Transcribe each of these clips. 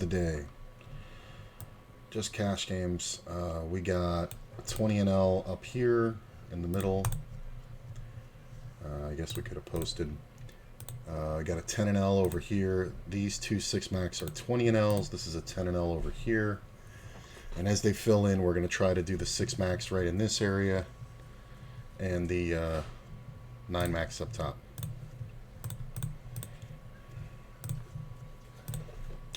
the day. Just cash games. We got a 20 NL up here in the middle. I guess we could have posted. I got a 10 NL over here. These two 6-max are 20 NLs. This is a 10 NL over here. And as they fill in, we're going to try to do the 6-max right in this area and the 9-max up top.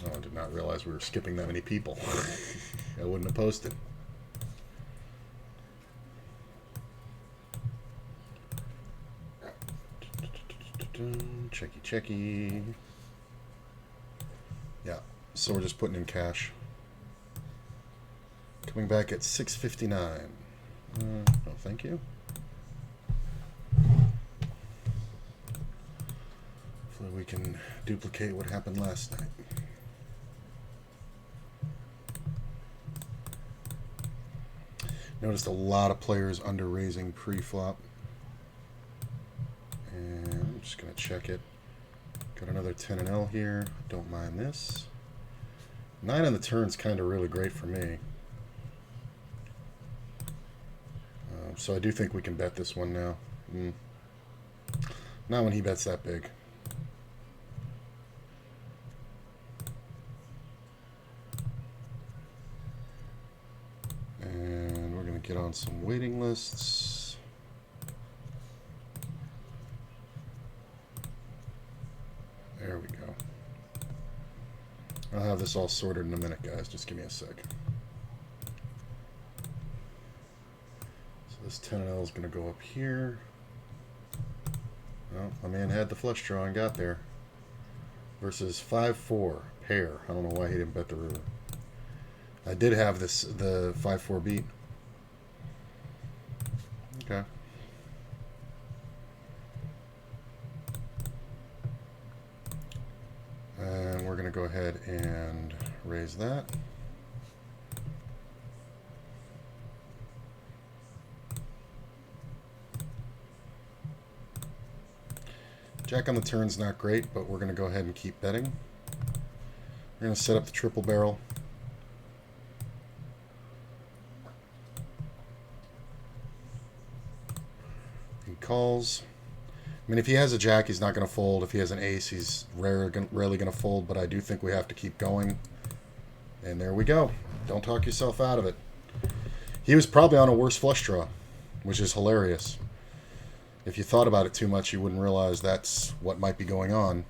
Oh, I did not realize we were skipping that many people. I wouldn't have posted. Checky, checky. Yeah, so we're just putting in cash. Coming back at 6:59. No, thank you. Hopefully we can duplicate what happened last night. Noticed a lot of players under raising pre-flop. And I'm just going to check it. Got another 10 and L here. Don't mind this. 9 on the turn's kind of really great for me. So I do think we can bet this one now. Not when he bets that big. And we're going to get on some waiting lists. There we go. I'll have this all sorted in a minute, guys. Just give me a sec. This 10 and L is going to go up here. Well, my man had the flush draw and got there. Versus 5-4 pair. I don't know why he didn't bet the river. I did have the 5-4 beat. Okay. And we're going to go ahead and raise that. Jack on the turn's not great, but we're going to go ahead and keep betting. We're going to set up the triple barrel. He calls. I mean, if he has a jack, he's not going to fold. If he has an ace, he's rarely going to fold, but I do think we have to keep going. And there we go. Don't talk yourself out of it. He was probably on a worse flush draw, which is hilarious. If you thought about it too much, you wouldn't realize that's what might be going on,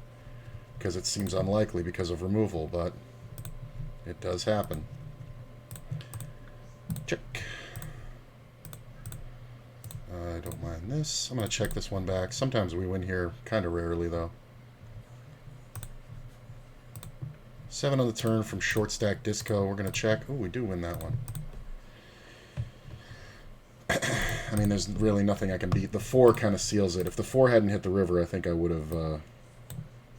because it seems unlikely because of removal, but it does happen. Check. I don't mind this. I'm going to check this one back. Sometimes we win here, kind of rarely, though. 7 on the turn from short stack disco. We're going to check. Oh, we do win that one. I mean, there's really nothing I can beat. The 4 kind of seals it. If the 4 hadn't hit the river, I think I would have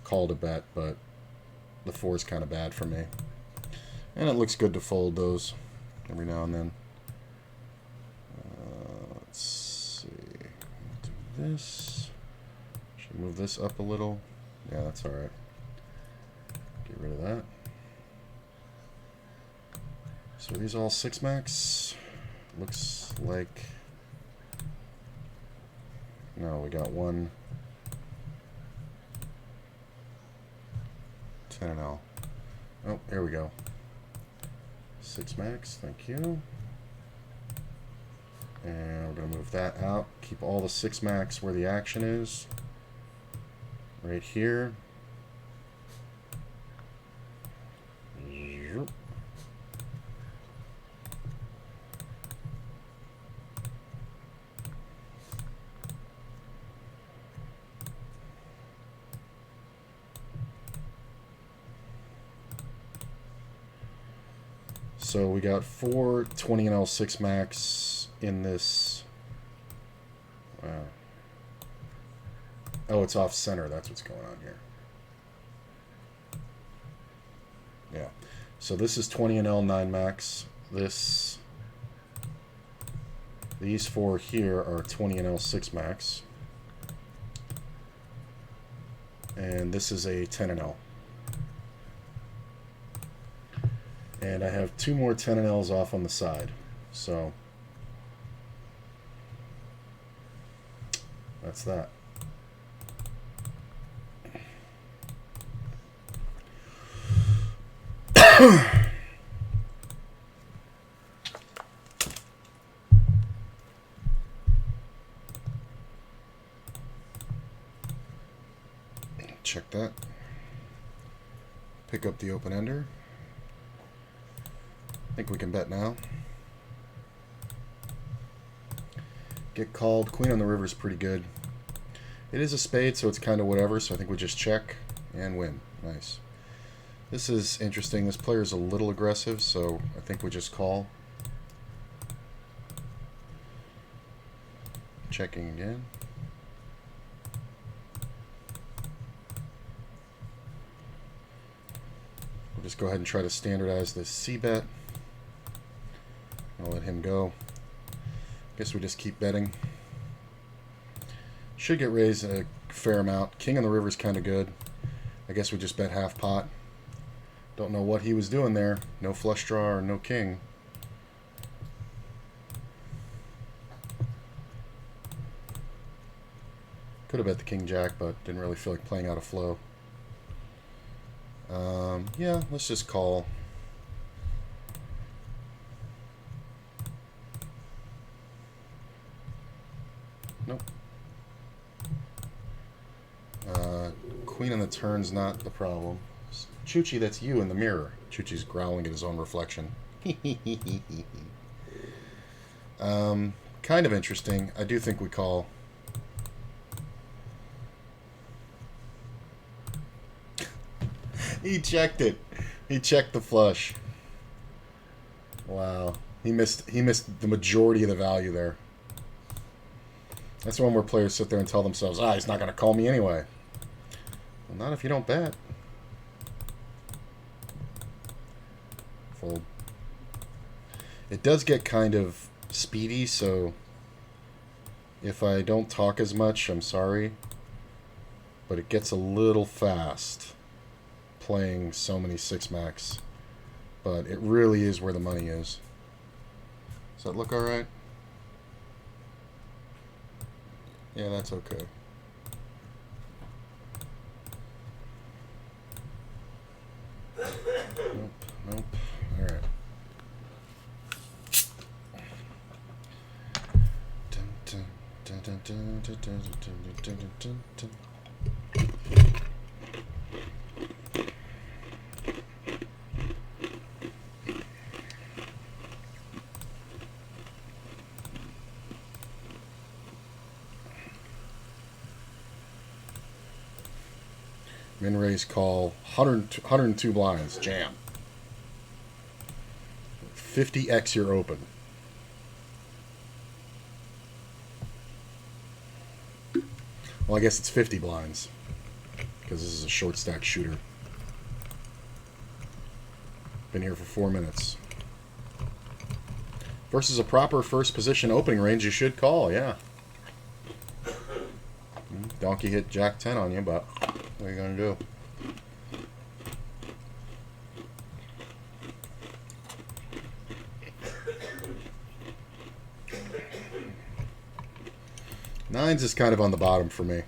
called a bet, but the 4 is kind of bad for me. And it looks good to fold those every now and then. Let's see. Do this. Should move this up a little. Yeah, that's all right. Get rid of that. So these all 6-max. Looks like... No, we got one 10 and L. Oh, here we go. 6-max, thank you. And we're going to move that out. Keep all the 6-max where the action is. Right here. So we got 4 20 and L 6-max in this. Wow. Oh, it's off center. That's what's going on here. Yeah. So this is 20 and L 9-max. These 4 here are 20 and L 6-max. And this is a 10 and L. And I have 2 more 10 and L's off on the side. So that's that. Check that. Pick up the open ender. I think we can bet now. Get called. Queen on the river is pretty good. It is a spade, so it's kind of whatever, so I think we just check and win. Nice. This is interesting. This player is a little aggressive, so I think we just call. Checking again. We'll just go ahead and try to standardize this C-bet. I'll let him go. Guess we just keep betting. Should get raised a fair amount. King on the river is kind of good. I guess we just bet half pot. Don't know what he was doing there. No flush draw or no king. Could have bet the king jack, but didn't really feel like playing out of flow. Yeah, let's just call. Nope. Queen on the turn's not the problem. Chuchi, that's you in the mirror. Chuchi's growling at his own reflection. Kind of interesting. I do think we call. He checked it. He checked the flush. Wow. He missed the majority of the value there. That's the one where players sit there and tell themselves, he's not going to call me anyway. Well, not if you don't bet. Fold. It does get kind of speedy, so if I don't talk as much, I'm sorry. But it gets a little fast playing so many 6-max. But it really is where the money is. Does that look alright? Yeah, that's okay. Nope, nope. Alright. Min raise call 102 blinds, jam. 50x your open. Well, I guess it's 50 blinds because this is a short stack shooter. Been here for 4 minutes. Versus a proper first position opening range, you should call, yeah. Donkey hit Jack 10 on you, but what are you going to do? Nines is kind of on the bottom for me.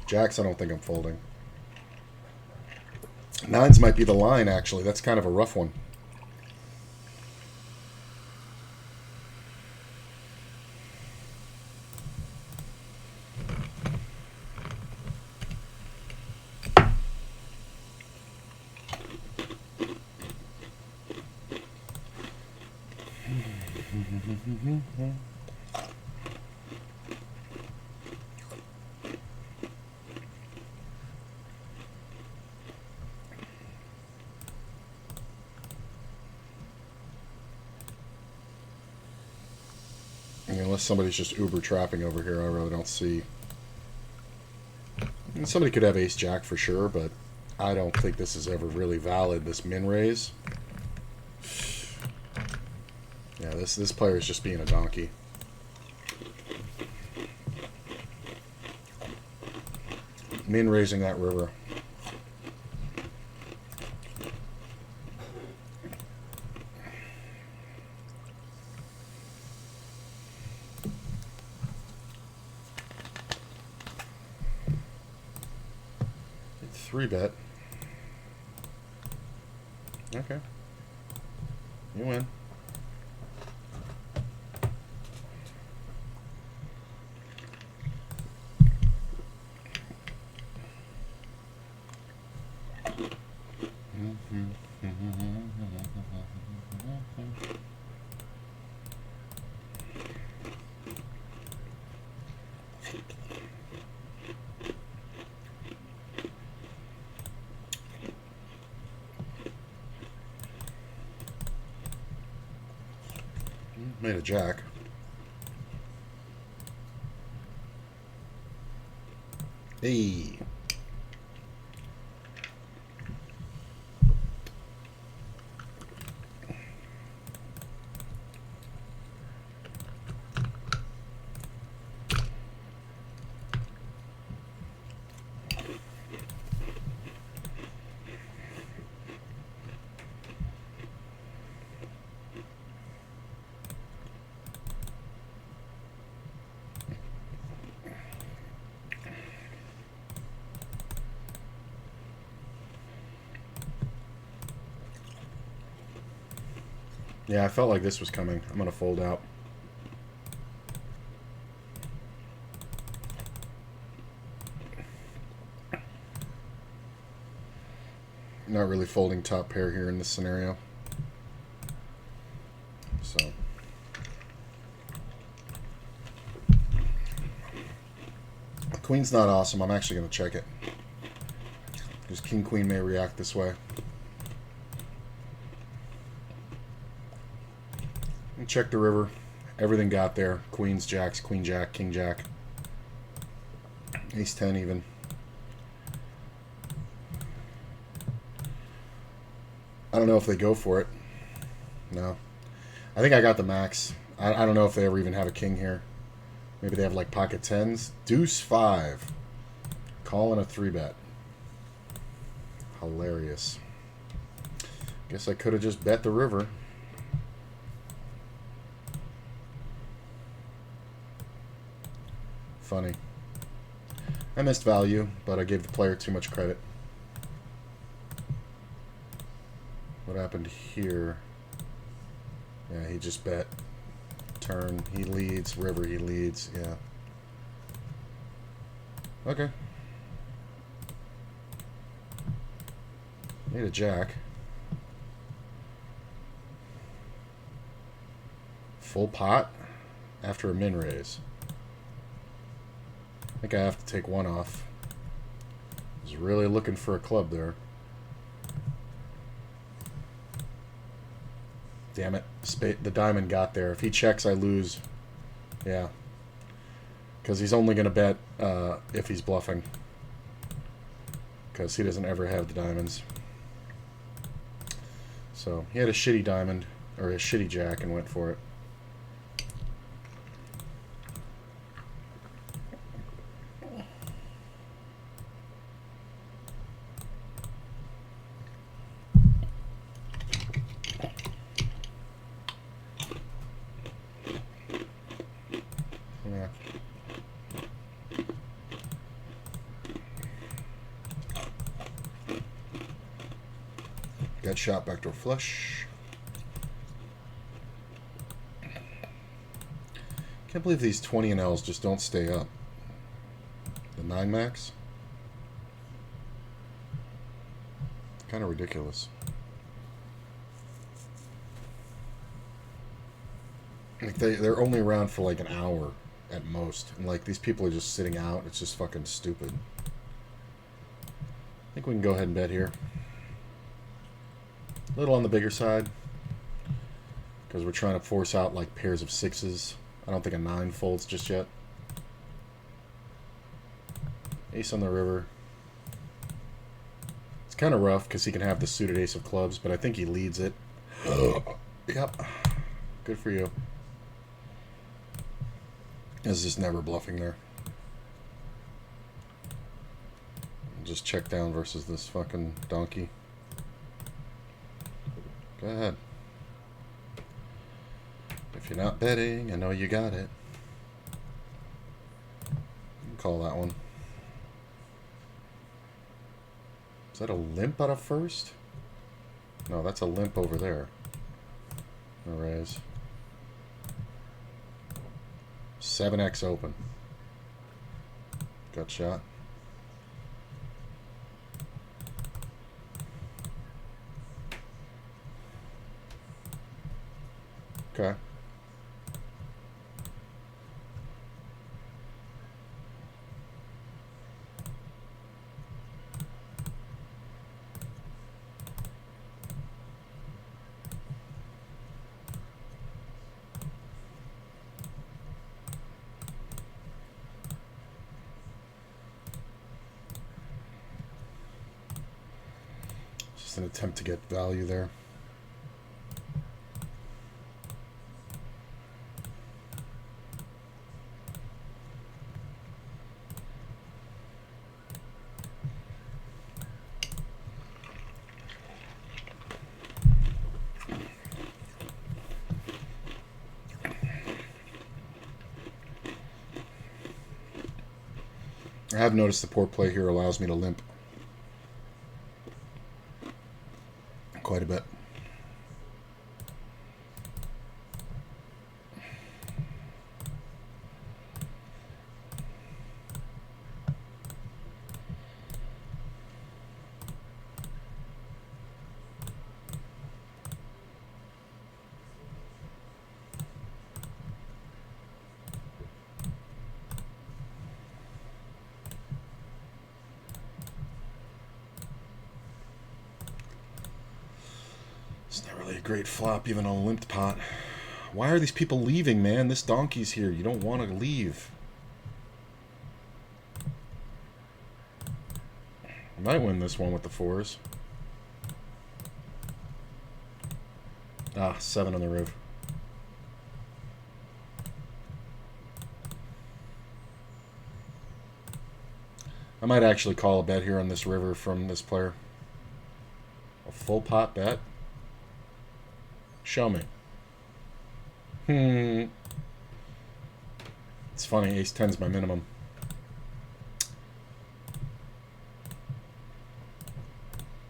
Jacks, I don't think I'm folding. Nines might be the line, actually. That's kind of a rough one. Unless somebody's just uber trapping over here, I really don't see. And somebody could have ace jack for sure, but I don't think this is ever really valid, this min raise. Yeah, this player is just being a donkey. Min raising that river. 3-bet. Okay. You win. Made a jack. Hey. Yeah, I felt like this was coming. I'm going to fold out. Not really folding top pair here in this scenario. So. Queen's not awesome. I'm actually going to check it. Because King Queen may react this way. Check the river. Everything got there. Queens, jacks, queen jack, king jack. Ace 10 even. I don't know if they go for it. No. I think I got the max. I don't know if they ever even have a king here. Maybe they have like pocket 10s. Deuce 5. Calling a 3-bet. Hilarious. Guess I could have just bet the river. Funny. I missed value, but I gave the player too much credit. What happened here? Yeah, he just bet. Turn, he leads. River, he leads. Yeah. Okay. Need a jack. Full pot after a min raise. I think I have to take one off. I was really looking for a club there. Damn it. The diamond got there. If he checks, I lose. Yeah. Because he's only going to bet if he's bluffing. Because he doesn't ever have the diamonds. So he had a shitty diamond, or a shitty jack, and went for it. Yeah. Got shot backdoor flush. Can't believe these 20 and L's just don't stay up. The 9 max? Kind of ridiculous. Like they're only around for like an hour at most. And like these people are just sitting out. It's just fucking stupid. I think we can go ahead and bet here. A little on the bigger side. Because we're trying to force out like pairs of 6s. I don't think a 9 folds just yet. Ace on the river. It's kind of rough because he can have the suited ace of clubs, but I think he leads it. Yep. Good for you. Is just never bluffing there. Just check down versus this fucking donkey. Go ahead. If you're not betting, I know you got it. You can call that one. Is that a limp out of first? No, that's a limp over there. No raise. 7x open. Gut shot. Okay. Just an attempt to get value there. I have noticed the poor play here allows me to limp quite a bit. It's not really a great flop, even on a limped pot. Why are these people leaving, man? This donkey's here. You don't want to leave. I might win this one with the fours. Ah, 7 on the roof. I might actually call a bet here on this river from this player. A full pot bet? Show me. It's funny, ace 10's my minimum.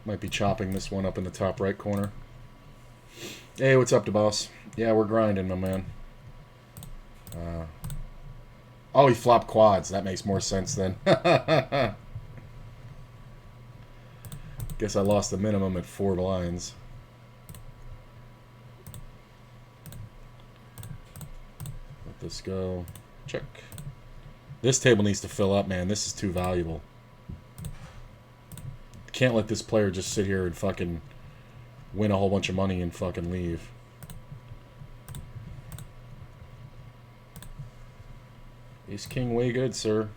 Might be chopping this one up in the top right corner. Hey, what's up, the boss? Yeah, we're grinding, my man. Oh, he flopped quads. That makes more sense then. Guess I lost the minimum at 4 blinds. Let this go. Check. This table needs to fill up, man. This is too valuable. Can't let this player just sit here and fucking win a whole bunch of money and fucking leave. Ace king way good, sir.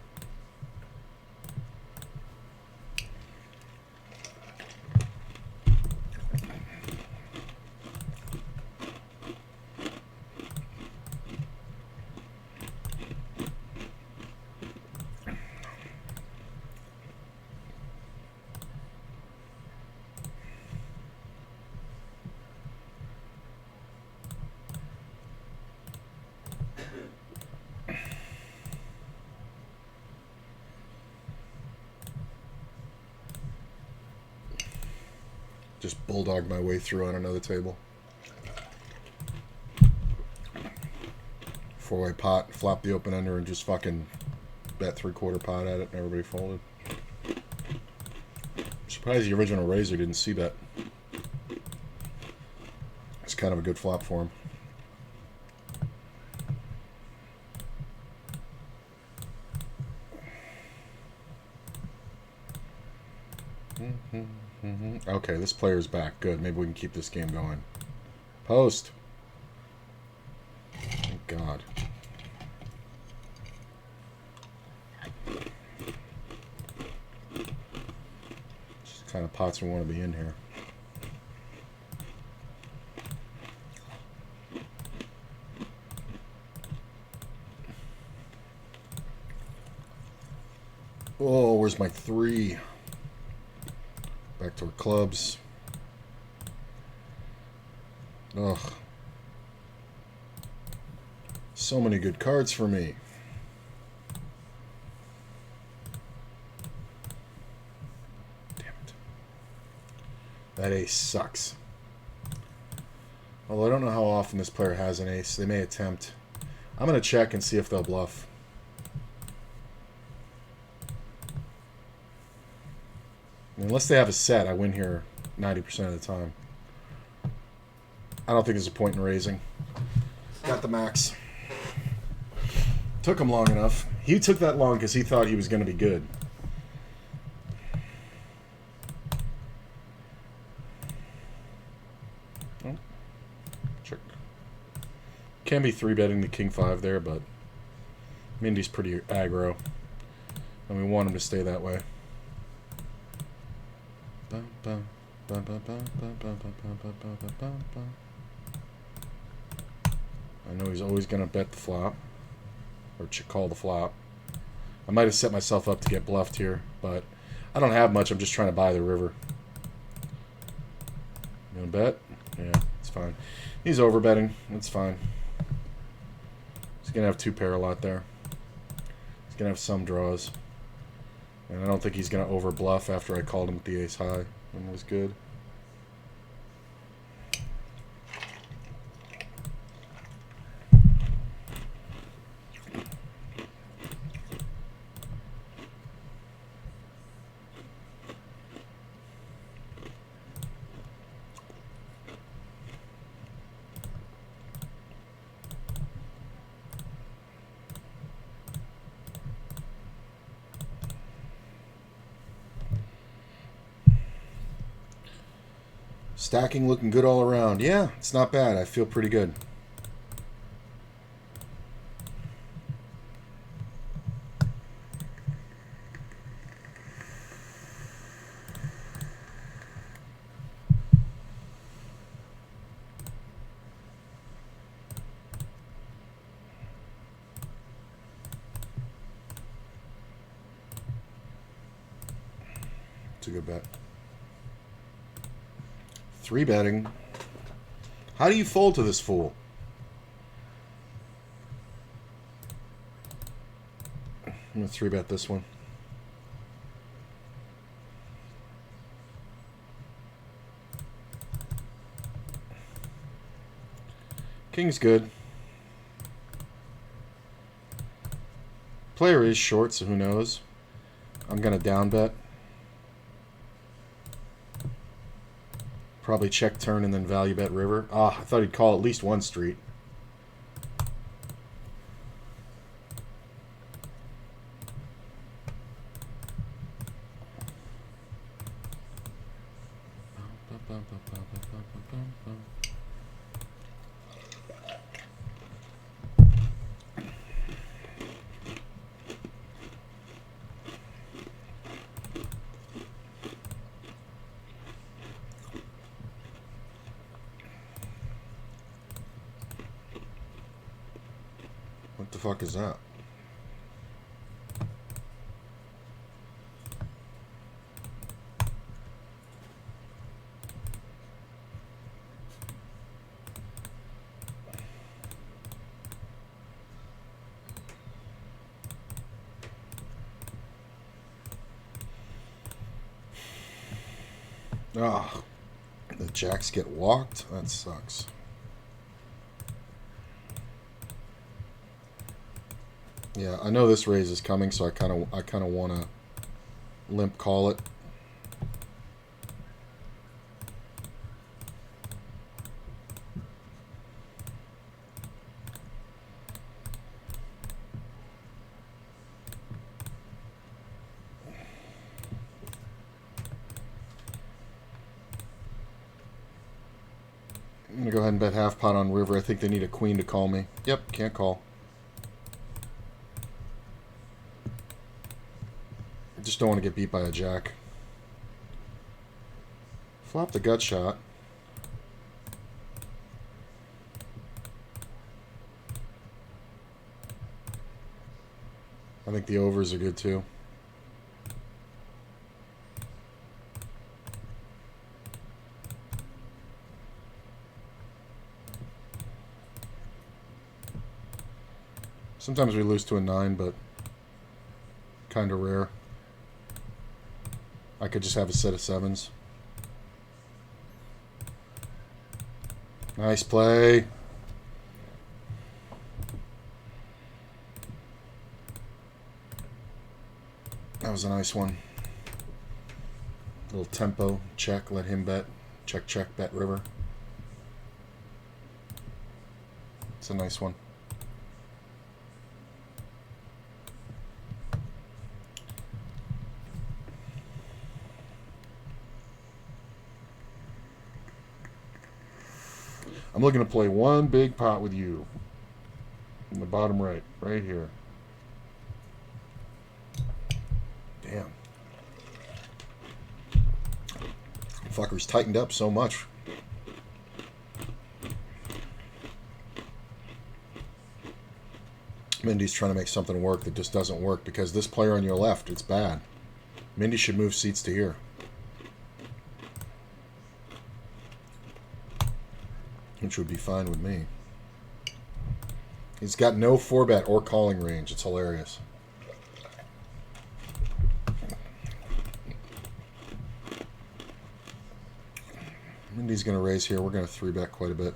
Just bulldog my way through on another table. 4-way pot, flop the open ender, and just fucking bet 3/4 pot at it, and everybody folded. I'm surprised the original raiser didn't see bet. It's kind of a good flop for him. Okay, this player's back. Good. Maybe we can keep this game going. Post. Thank God. Just the kind of pots we want to be in here. Oh, where's my 3? Back to our clubs. Ugh. So many good cards for me. Damn it. That ace sucks. Although I don't know how often this player has an ace. They may attempt. I'm going to check and see if they'll bluff. Unless they have a set, I win here 90% of the time. I don't think there's a point in raising. Got the max. Took him long enough. He took that long because he thought he was going to be good. Oh. Check. Can be 3-betting the king 5 there, but Mindy's pretty aggro. And we want him to stay that way. I know he's always going to bet the flop. Or call the flop. I might have set myself up to get bluffed here, but I don't have much. I'm just trying to buy the river. You want to bet? Yeah, it's fine. He's overbetting. It's fine. He's going to have 2 pair a lot there. He's going to have some draws. And I don't think he's going to over bluff after I called him with the ace high. And was good. Stacking looking good all around. Yeah, it's not bad. I feel pretty good. It's a good bet. 3-betting. How do you fold to this fool? I'm going to 3-bet this one. King's good. Player is short, so who knows? I'm going to down bet. Probably check turn and then value bet river. Ah, I thought he'd call at least one street. What the fuck is that? Ah, the jacks get walked? That sucks. Yeah, I know this raise is coming, so I kind of want to limp call it. I'm going to go ahead and bet half pot on river. I think they need a queen to call me. Yep, can't call. I just don't want to get beat by a jack. Flop the gut shot. I think the overs are good too. Sometimes we lose to a 9, but kind of rare. I could just have a set of 7s. Nice play. That was a nice one. Little tempo check. Let him bet. Check, check, bet river. It's a nice one. I'm looking to play one big pot with you. In the bottom right. Right here. Damn. Fucker's tightened up so much. Mindy's trying to make something work that just doesn't work because this player on your left, it's bad. Mindy should move seats to here. Which would be fine with me. He's got no 4-bet or calling range. It's hilarious. Mindy's going to raise here. We're going to 3-bet quite a bit.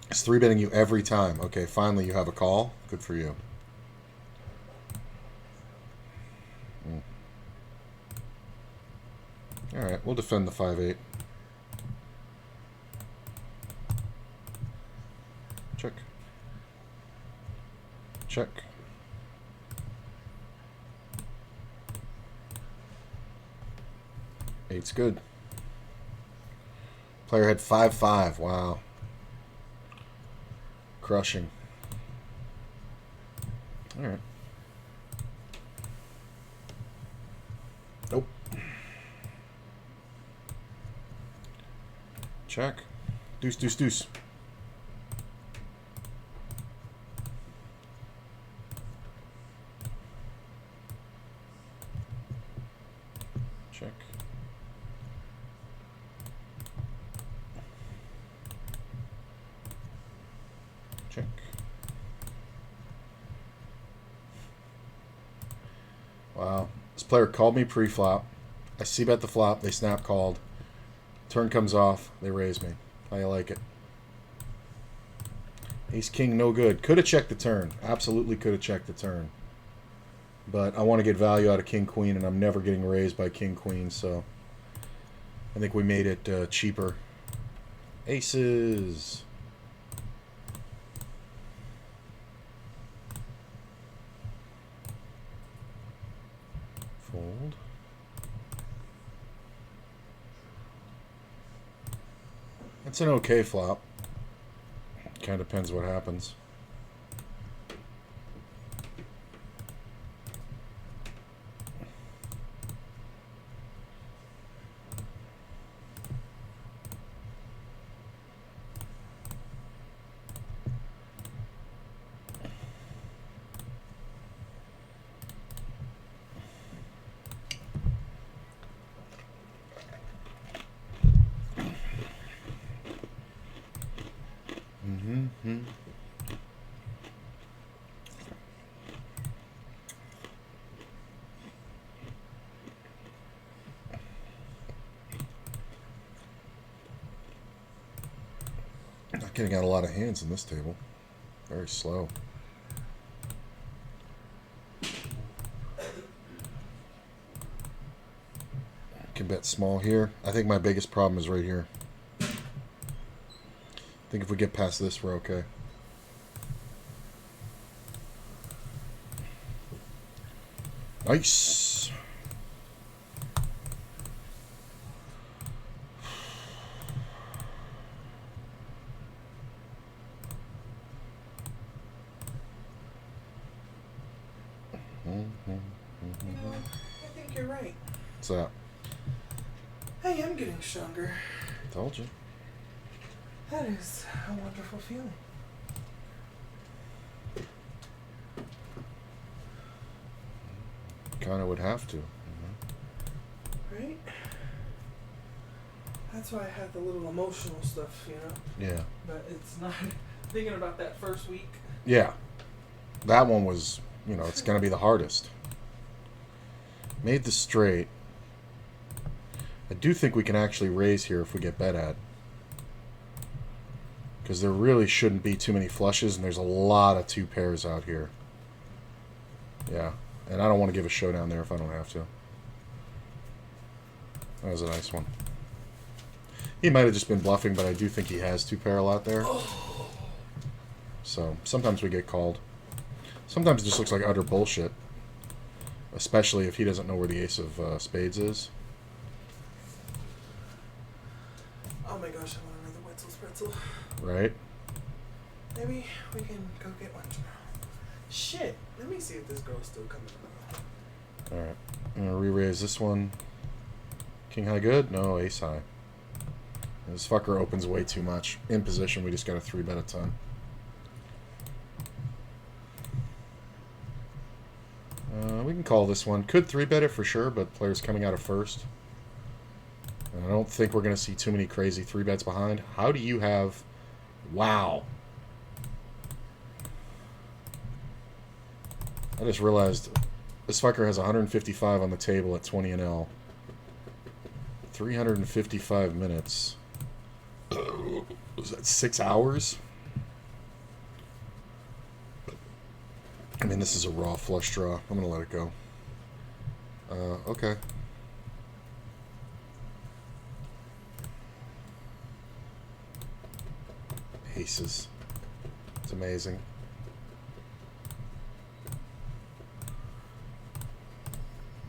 It's 3-betting you every time. Okay, finally you have a call. Good for you. Alright, we'll defend the 5-8. Check. Check. Eight's good. Player had 5-5. Wow. Crushing. Alright. Nope. Check. Deuce, deuce, deuce. Check. Check. Wow. This player called me pre-flop. I c-bet the flop. They snap called. Turn comes off. They raise me. How you like it? Ace king, no good. Could have checked the turn. Absolutely could have checked the turn. But I want to get value out of king queen, and I'm never getting raised by king queen, so I think we made it cheaper. Aces. Fold. It's an okay flop. Kind of depends what happens. Not getting out a lot of hands in this table. Very slow. Can bet small here. I think my biggest problem is right here. I think if we get past this, we're okay. Nice. I think you're right. What's that? I am getting stronger. Told you. That is a wonderful feeling. Kind of would have to. Right? That's why I had the little emotional stuff, you know? Yeah. But it's not thinking about that first week. Yeah. That one was you know, it's going to be the hardest. Made the straight. I do think we can actually raise here if we get bet at. Because there really shouldn't be too many flushes, and there's a lot of 2 pairs out here. Yeah, and I don't want to give a showdown there if I don't have to. That was a nice one. He might have just been bluffing, but I do think he has 2 pair a lot there. So, sometimes we get called. Sometimes it just looks like utter bullshit. Especially if he doesn't know where the ace of spades is. Oh my gosh, I want another Wetzel's pretzel. Right? Maybe we can go get one tomorrow. Shit, let me see if this girl's still coming around. Alright. I'm going to re-raise this one. King high good? No, ace high. This fucker opens way too much. In position, we just got a 3-bet a ton. We can call this one. Could 3-bet it for sure, but player's coming out of first. And I don't think we're going to see too many crazy 3-bets behind. How do you have... Wow. I just realized this fucker has 155 on the table at 20 and L. 355 minutes. Was that 6 hours? I mean, this is a raw flush draw. I'm going to let it go. Okay. Aces. It's amazing.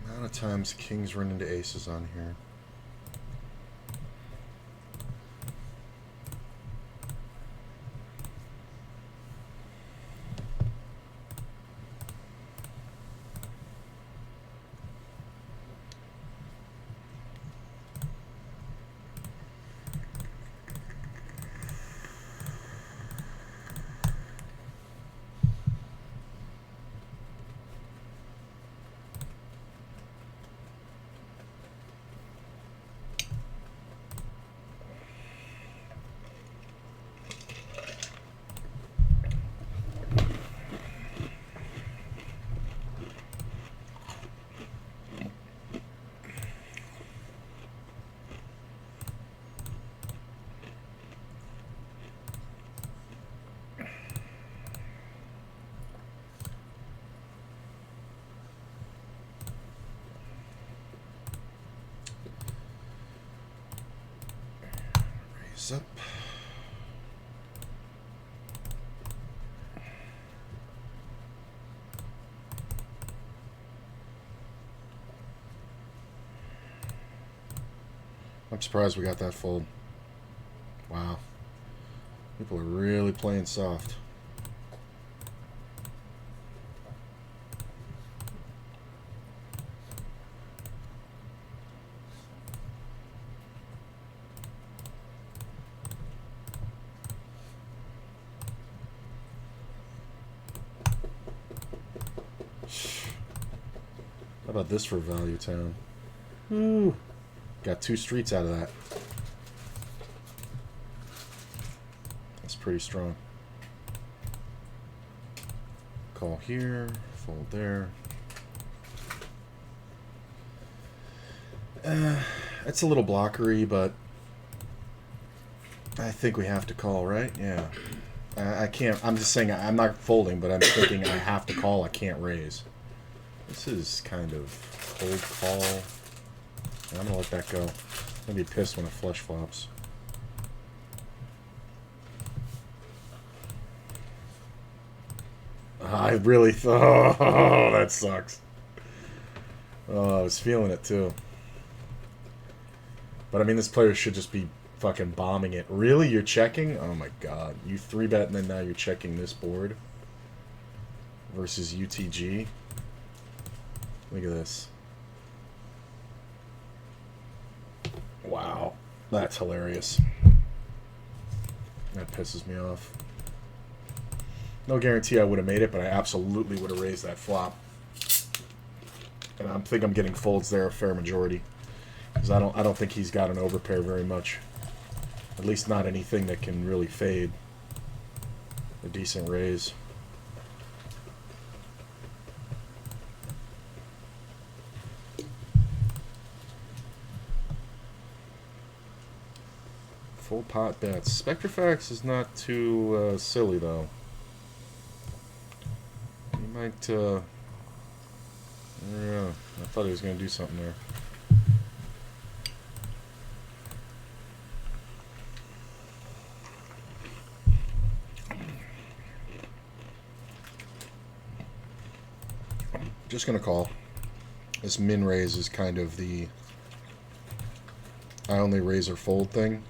Amount of times kings run into aces on here. Up. I'm surprised we got that fold. Wow. People are really playing soft. How about this for value town? Ooh. Got 2 streets out of that. That's pretty strong. Call here, fold there. It's a little blockery, but I think we have to call, right? Yeah. I can't. I'm just saying I'm not folding, but I'm thinking I have to call. I can't raise. This is kind of cold call. I'm going to let that go. I'm going to be pissed when it flush flops. I really thought... Oh, that sucks. Oh, I was feeling it too. But I mean, this player should just be fucking bombing it. Really? You're checking? Oh my god. You 3-bet and then now you're checking this board. Versus UTG. Look at this. Wow. That's hilarious. That pisses me off. No guarantee I would have made it, but I absolutely would have raised that flop. And I think I'm getting folds there a fair majority. Because I don't think he's got an overpair very much. At least not anything that can really fade. A decent raise. Full pot bets. Spectrefax is not too silly, though. He might, yeah, I thought he was going to do something there. Just going to call. This min raise is kind of the I only raise or fold thing.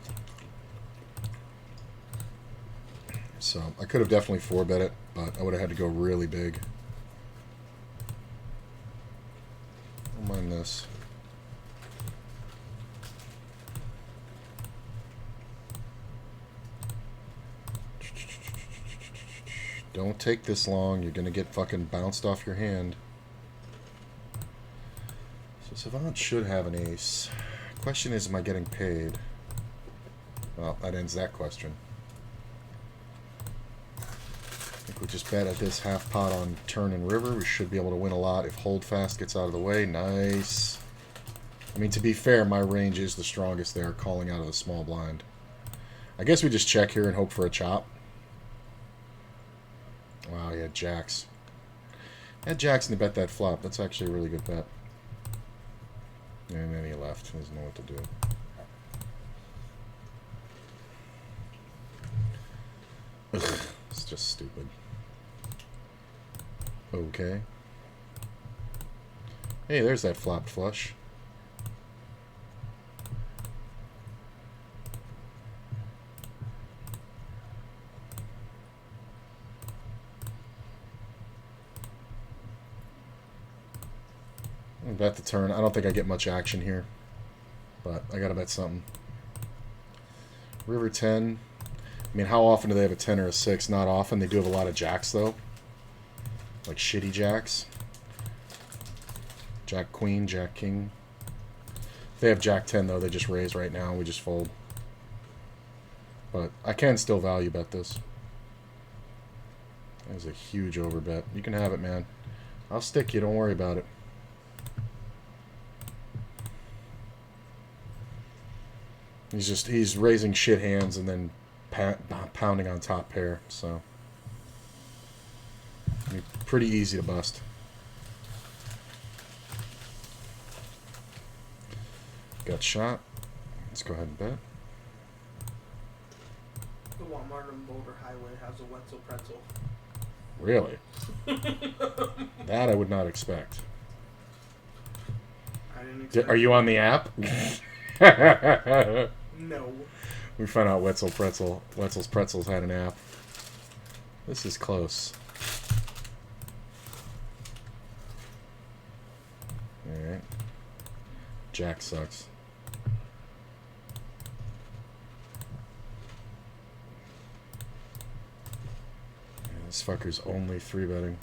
So I could have definitely 4-bet it, but I would have had to go really big. Don't mind this. Don't take this long. You're going to get fucking bounced off your hand. So Savant should have an ace. Question is, am I getting paid? Well, that ends that question. I think we just bet at this half pot on turn and river. We should be able to win a lot if hold fast gets out of the way. Nice. I mean, to be fair, my range is the strongest there, calling out of the small blind. I guess we just check here and hope for a chop. Wow, he had jacks. Had jacks and he bet that flop. That's actually a really good bet. And then he left. He doesn't know what to do. Ugh, it's just stupid. Okay. Hey, there's that flopped flush. Bet the turn. I don't think I get much action here, but I gotta bet something. River 10. I mean, how often do they have a 10 or a 6? Not often. They do have a lot of jacks, though. Like shitty jacks. Jack Queen, Jack King. If they have Jack 10, though, they just raise right now. We just fold. But I can still value bet this. That was a huge overbet. You can have it, man. I'll stick you. Don't worry about it. He's raising shit hands and then pounding on top pair, so I mean, pretty easy to bust. Got shot. Let's go ahead and bet. The Walmart on Boulder Highway has a Wetzel pretzel. Really? That I would not expect. I didn't expect. Are you on the app? No. We found out Wetzel's Pretzels had an app. This is close. Alright. Jack sucks. Yeah, this fucker's only 3-betting.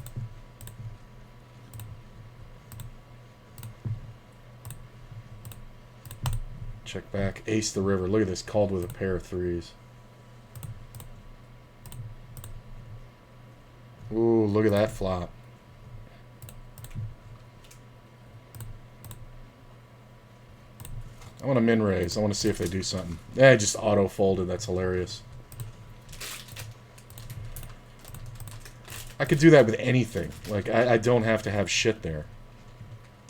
Check back. Ace the river. Look at this. Called with a pair of 3s. Ooh, look at that flop. I want to min raise. I want to see if they do something. Yeah, I just auto folded. That's hilarious. I could do that with anything. Like, I don't have to have shit there.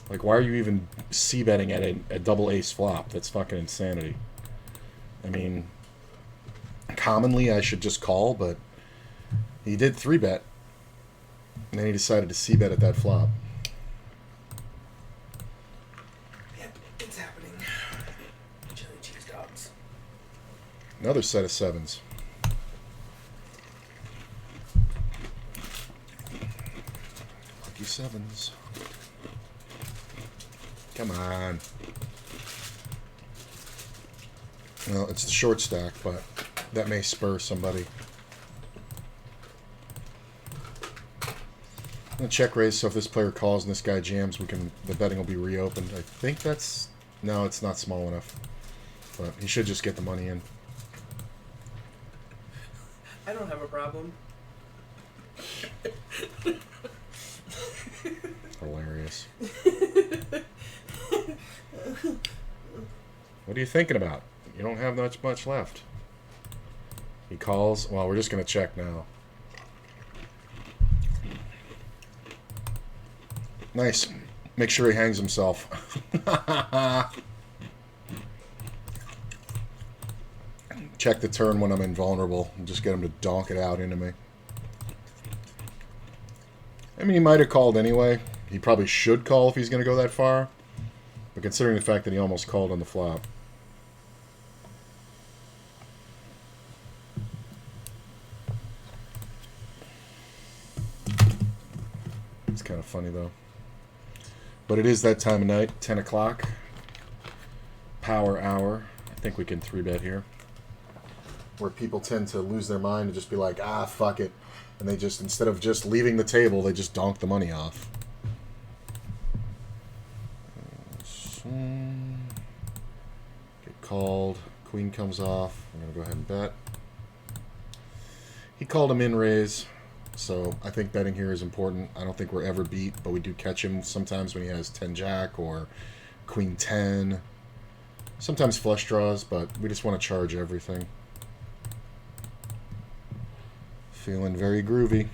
Like, why are you even c-betting at a double ace flop? That's fucking insanity. I mean, commonly I should just call, but he did 3-bet. And then he decided to c-bet at that flop. Yep, it's happening. Chili cheese dogs. Another set of 7s. Lucky 7s. Come on. Well, it's the short stack, but that may spur somebody. I'm gonna check raise, so if this player calls and this guy jams, the betting will be reopened. I think that's... No, it's not small enough. But he should just get the money in. I don't have a problem. Hilarious. What are you thinking about? You don't have much left. He calls. Well, we're just going to check now. Nice. Make sure he hangs himself. Check the turn when I'm invulnerable and just get him to donk it out into me. I mean, he might have called anyway. He probably should call if he's going to go that far. But considering the fact that he almost called on the flop. It's kind of funny, though. But it is that time of night, 10 o'clock. Power hour. I think we can 3-bet here. Where people tend to lose their mind and just be like, ah, fuck it. And they just, instead of just leaving the table, they just donk the money off. Get called. Queen comes off. I'm going to go ahead and bet. He called him in raise. So I think betting here is important. I don't think we're ever beat, but we do catch him sometimes when he has 10-jack or Queen 10. Sometimes flush draws, but we just want to charge everything. Feeling very groovy.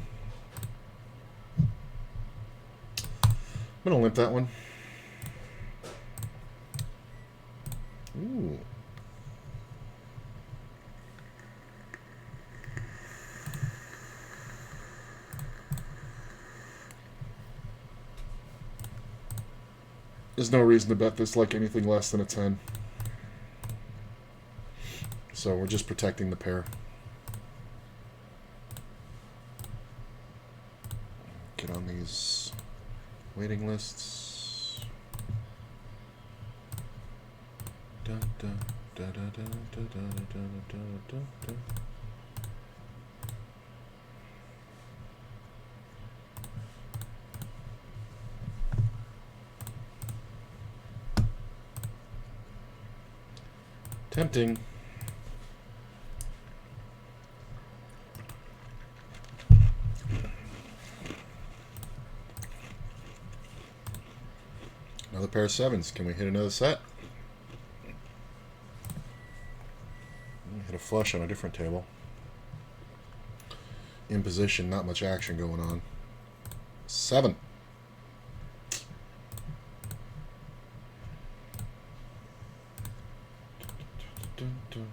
I'm going to limp that one. Ooh. There's no reason to bet this like anything less than a 10. So we're just protecting the pair. Get on these waiting lists. Dun, dun, dun, dun, dun, dun, dun, dun, dun, dun, dun. Tempting. Another pair of sevens. Can we hit another set? Hit a flush on a different table. In position, not much action going on. 7. Dun, dun.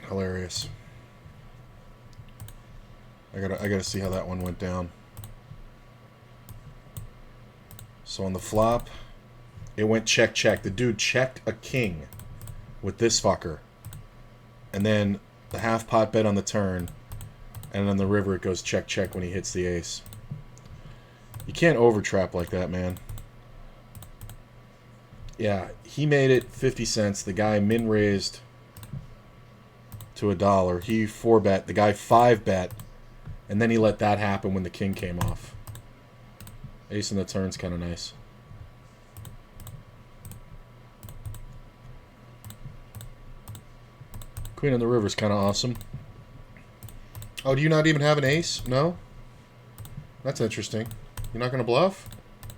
Hilarious. I gotta see how that one went down. So on the flop, it went check, check. The dude checked a king with this fucker. And then the half pot bet on the turn. And on the river, it goes check, check when he hits the ace. You can't overtrap like that, man. Yeah, he made it 50 cents. The guy min-raised to $1. He 4-bet. The guy 5-bet. And then he let that happen when the king came off. Ace in the turn's kind of nice. Queen on the river's kind of awesome. Oh, do you not even have an ace? No? That's interesting. You're not going to bluff?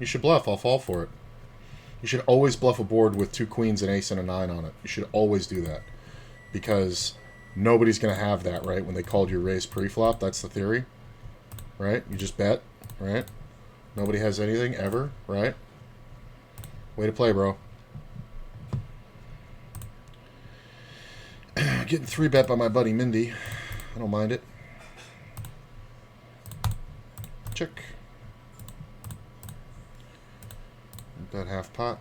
You should bluff. I'll fall for it. You should always bluff a board with 2 queens, an ace, and a 9 on it. You should always do that. Because nobody's going to have that, right? When they called you raise pre-flop, that's the theory. Right? You just bet, right? Nobody has anything, ever, right? Way to play, bro. Getting 3-bet by my buddy Mindy. I don't mind it. Check. Bet half pot.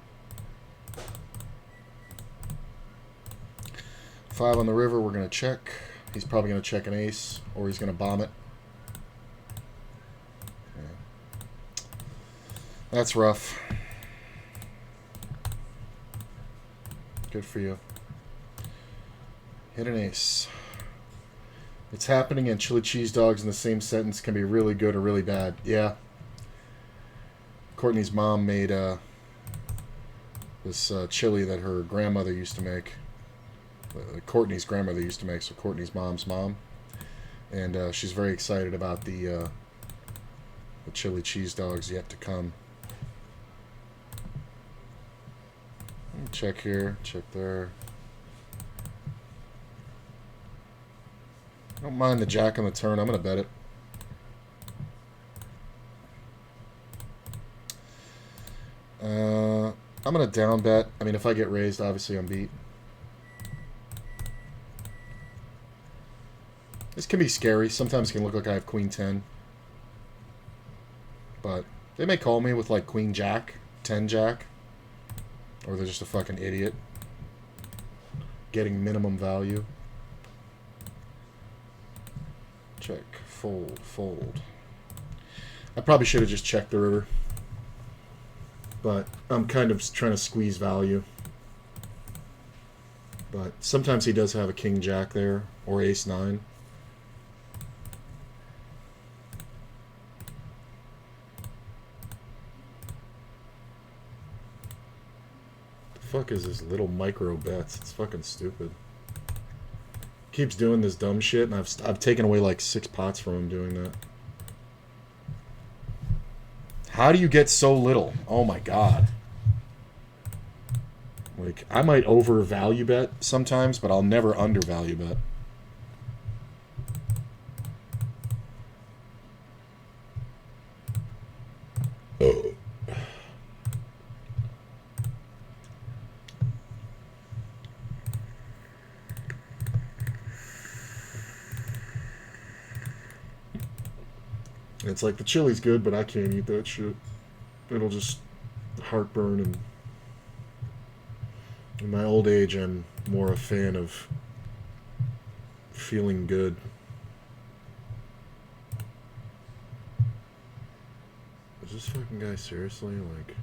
5 on the river, we're going to check. He's probably going to check an ace, or he's going to bomb it. Yeah. That's rough. Good for you. Hit an ace. It's happening, and chili cheese dogs in the same sentence can be really good or really bad. Yeah. Courtney's mom made this chili that her grandmother used to make. Courtney's grandmother used to make, so Courtney's mom's mom. And she's very excited about the chili cheese dogs yet to come. Check here, check there. I don't mind the jack on the turn. I'm going to bet it. I'm going to down bet. I mean, if I get raised, obviously I'm beat. This can be scary. Sometimes it can look like I have Queen 10. But they may call me with like Queen Jack, 10 Jack. Or they're just a fucking idiot. Getting minimum value. Check, fold, fold. I probably should have just checked the river. But I'm kind of trying to squeeze value. But sometimes he does have a King Jack there, or Ace 9. The fuck is this little micro bets? It's fucking stupid. Keeps doing this dumb shit, and I've taken away like 6 pots from him doing that. How do you get so little? Oh my god. Like, I might overvalue bet sometimes, but I'll never undervalue bet. Oh. It's like the chili's good, but I can't eat that shit. It'll just heartburn, and in my old age, I'm more a fan of feeling good. Is this fucking guy seriously like?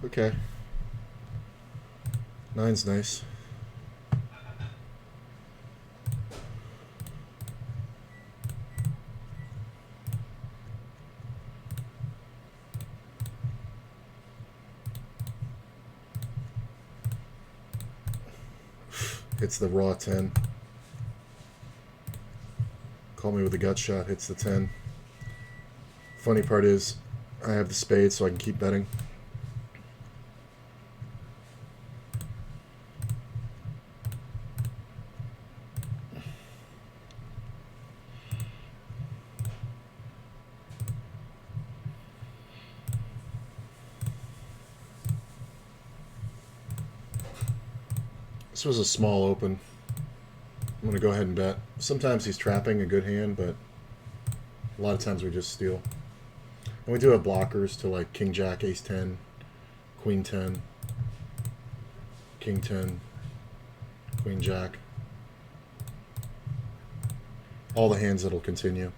Okay. 9's nice. Hits the raw 10. Call me with a gut shot, hits the 10. Funny part is, I have the spade so I can keep betting. This was a small open. I'm going to go ahead and bet. Sometimes he's trapping a good hand, but a lot of times we just steal. And we do have blockers to like King Jack, Ace 10, Queen 10, King 10, Queen Jack. All the hands that'll continue.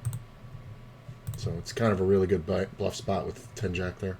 So it's kind of a really good bluff spot with 10 Jack there.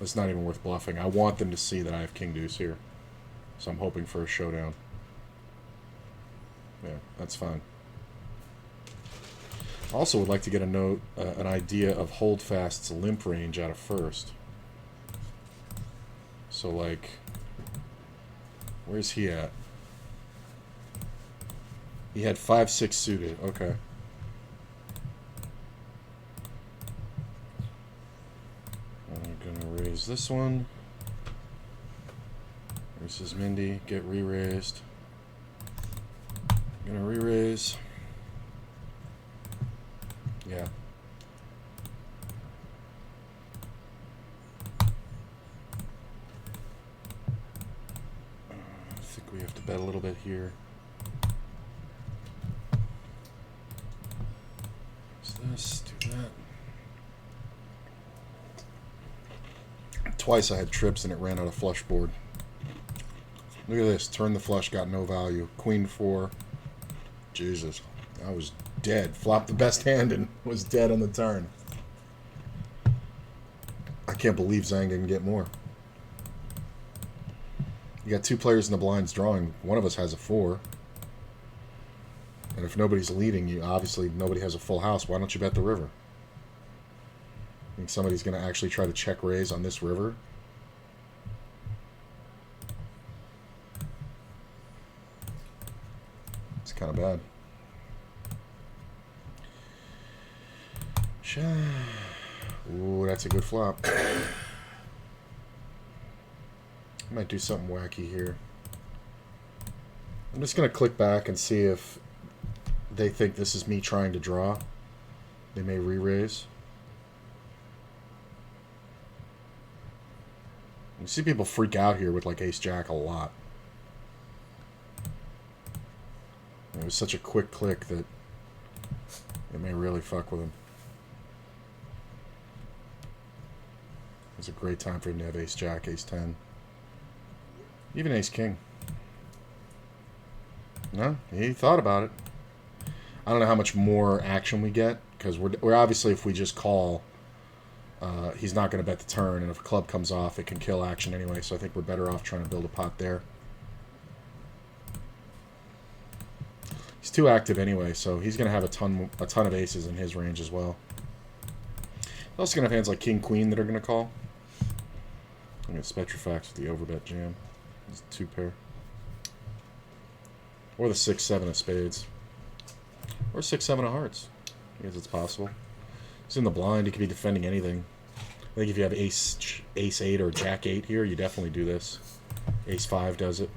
It's not even worth bluffing. I want them to see that I have king deuce here. So I'm hoping for a showdown. Yeah, that's fine. Also would like to get a note, an idea of Holdfast's limp range out of first. So, like, where's he at? He had 5-6 suited. Okay. I'm gonna raise this one. Versus Mindy. Get re-raised. Gonna re-raise. Yeah. I think we have to bet a little bit here. This, do that. Twice I had trips and it ran out of flush board. Look at this. Turn the flush, got no value. Queen 4. Jesus. I was dead. Flopped the best hand and was dead on the turn. I can't believe Zhang didn't get more. You got 2 players in the blinds drawing. One of us has a 4. And if nobody's leading you, obviously nobody has a full house. Why don't you bet the river? Think somebody's going to actually try to check raise on this river? It's kind of bad. Ooh, that's a good flop. I might do something wacky here. I'm just going to click back and see if they think this is me trying to draw. They may re-raise. You see people freak out here with like ace-jack a lot. It was such a quick click that it may really fuck with him. It's a great time for him to have ace-jack, ace-10. Even ace-king. No, he thought about it. I don't know how much more action we get, because we're obviously, if we just call, he's not going to bet the turn, and if a club comes off, it can kill action anyway, so I think we're better off trying to build a pot there. He's too active anyway, so he's going to have a ton of aces in his range as well. He's also going to have hands like king, queen that are going to call. I'm going to Spetrifax with the overbet jam. It's a 2 pair. Or the 6-7 of spades. Or 6-7 of hearts. I guess it's possible. He's in the blind. He could be defending anything. I think if you have ace-8 or jack-8 here, you definitely do this. Ace-5 does it.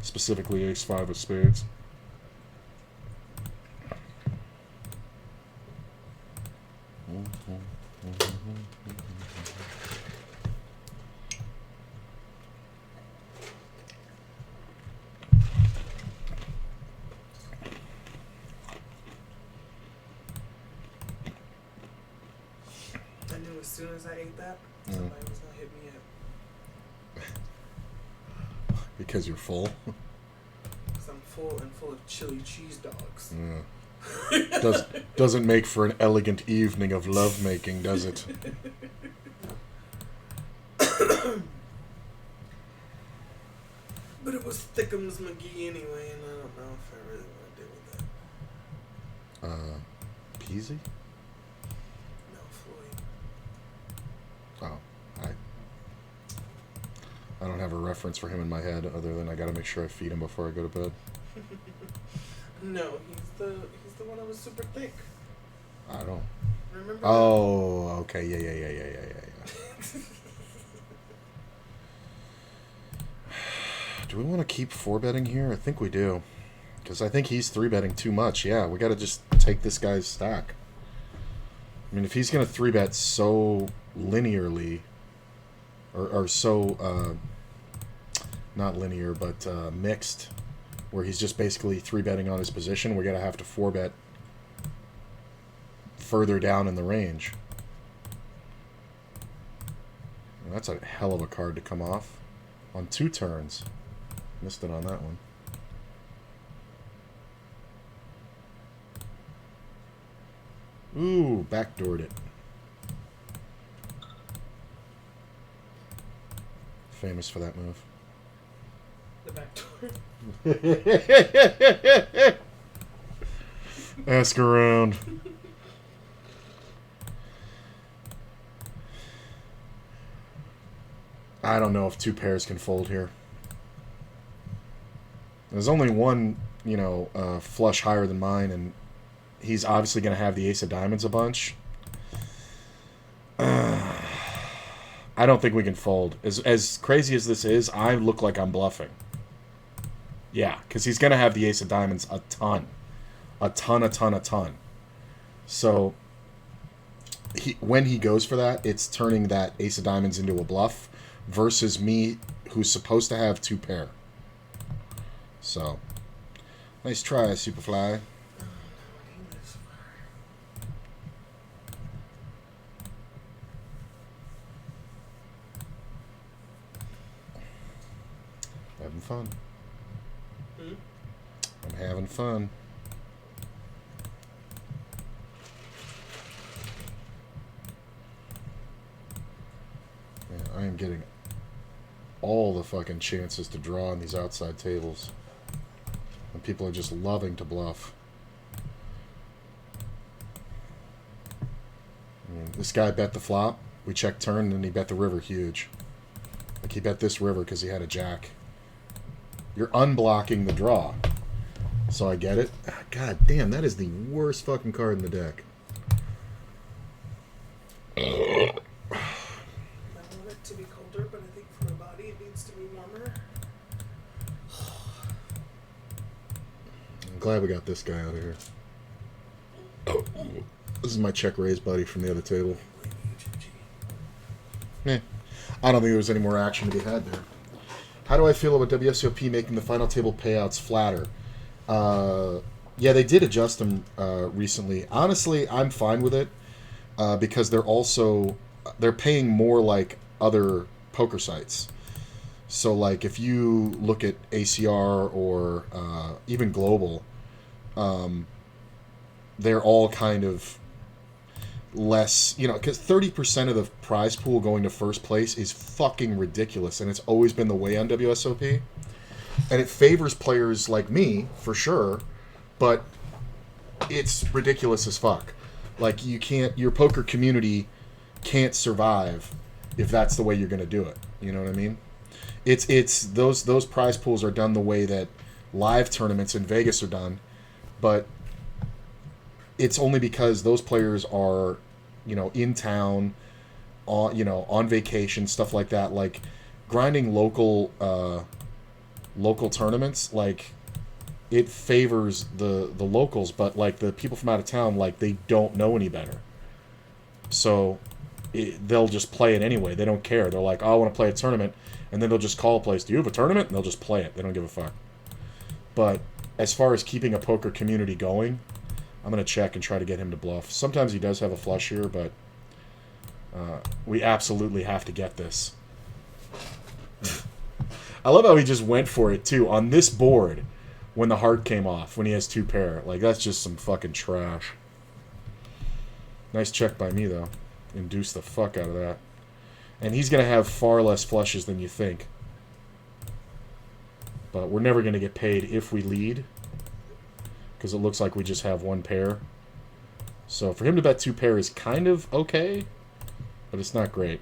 Specifically ace-5 of spades. I knew as soon as I ate that, somebody was gonna hit me up. Because you're full? Because I'm full and full of chili cheese dogs. Yeah. Doesn't make for an elegant evening of lovemaking, does it? But it was Thickums McGee anyway, and I don't know if I really want to deal with that. Peasy? No, Floyd. Oh, I don't have a reference for him in my head other than I gotta make sure I feed him before I go to bed. No, he's the one that was super thick. I don't. Remember? Oh, okay, yeah. Do we want to keep 4-betting here? I think we do. Because I think he's 3-betting too much. Yeah, we got to just take this guy's stack. I mean, if he's going to 3-bet so linearly, or so, not linear, but mixed, where he's just basically 3-betting on his position, we're going to have to 4-bet further down in the range. Well, that's a hell of a card to come off on 2 turns. Missed it on that one. Ooh, backdoored it. Famous for that move. The back door. Ask around. I don't know if two pairs can fold here. There's only one, you know, flush higher than mine, and he's obviously going to have the ace of diamonds a bunch. I don't think we can fold. As crazy as this is, I look like I'm bluffing. Yeah, because he's going to have the ace of diamonds a ton. A ton. So, when he goes for that, it's turning that ace of diamonds into a bluff versus me, who's supposed to have two pair. So, nice try, Superfly. Having fun. I'm having fun. Man, I am getting all the fucking chances to draw on these outside tables. And people are just loving to bluff. I mean, this guy bet the flop. We checked turn, and then he bet the river huge. Like, he bet this river because he had a jack. You're unblocking the draw. So I get it. God damn, that is the worst fucking card in the deck. I want it to be colder, but I think for my body it needs to be warmer. I'm glad we got this guy out of here. This is my check raise buddy from the other table. I don't think there was any more action to be had there. How do I feel about WSOP making the final table payouts flatter? Yeah, they did adjust them recently. Honestly, I'm fine with it because they're paying more like other poker sites. So, like, if you look at ACR or even Global, they're all kind of less, you know, because 30% of the prize pool going to first place is fucking ridiculous, and it's always been the way on WSOP. And it favors players like me, for sure, but it's ridiculous as fuck. Like, your poker community can't survive if that's the way you're going to do it. You know what I mean? It's those prize pools are done the way that live tournaments in Vegas are done, but it's only because those players are, you know, in town, on vacation, stuff like that. Like, grinding local tournaments, like, it favors the locals, but, like, the people from out of town, like, they don't know any better. So they'll just play it anyway. They don't care. They're like, oh, I want to play a tournament, and then they'll just call a place, do you have a tournament? And they'll just play it. They don't give a fuck. But as far as keeping a poker community going, I'm going to check and try to get him to bluff. Sometimes he does have a flush here, but we absolutely have to get this. I love how he just went for it, too, on this board when the heart came off, when he has two pair. Like, that's just some fucking trash. Nice check by me, though. Induced the fuck out of that. And he's going to have far less flushes than you think. But we're never going to get paid if we lead, because it looks like we just have one pair. So for him to bet two pair is kind of okay, but it's not great.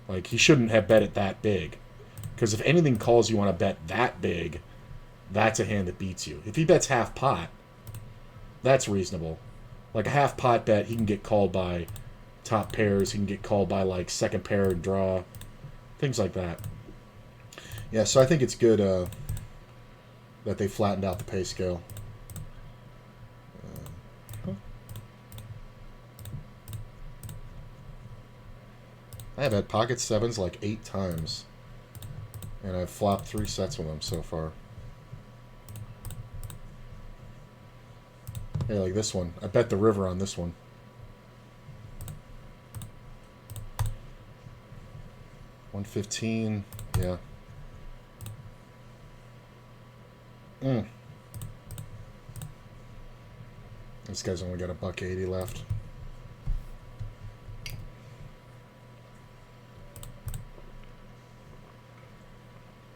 Like, he shouldn't have bet it that big, because if anything calls you want to bet that big, that's a hand that beats you. If he bets half pot, that's reasonable. Like, a half pot bet, he can get called by top pairs, he can get called by, like, second pair and draw, things like that. Yeah, so I think it's good that they flattened out the pay scale. I have had pocket sevens like 8 times, and I've flopped 3 sets with them so far. Yeah, like this one. I bet the river on this one. $115, yeah. This guy's only got $1.80 left.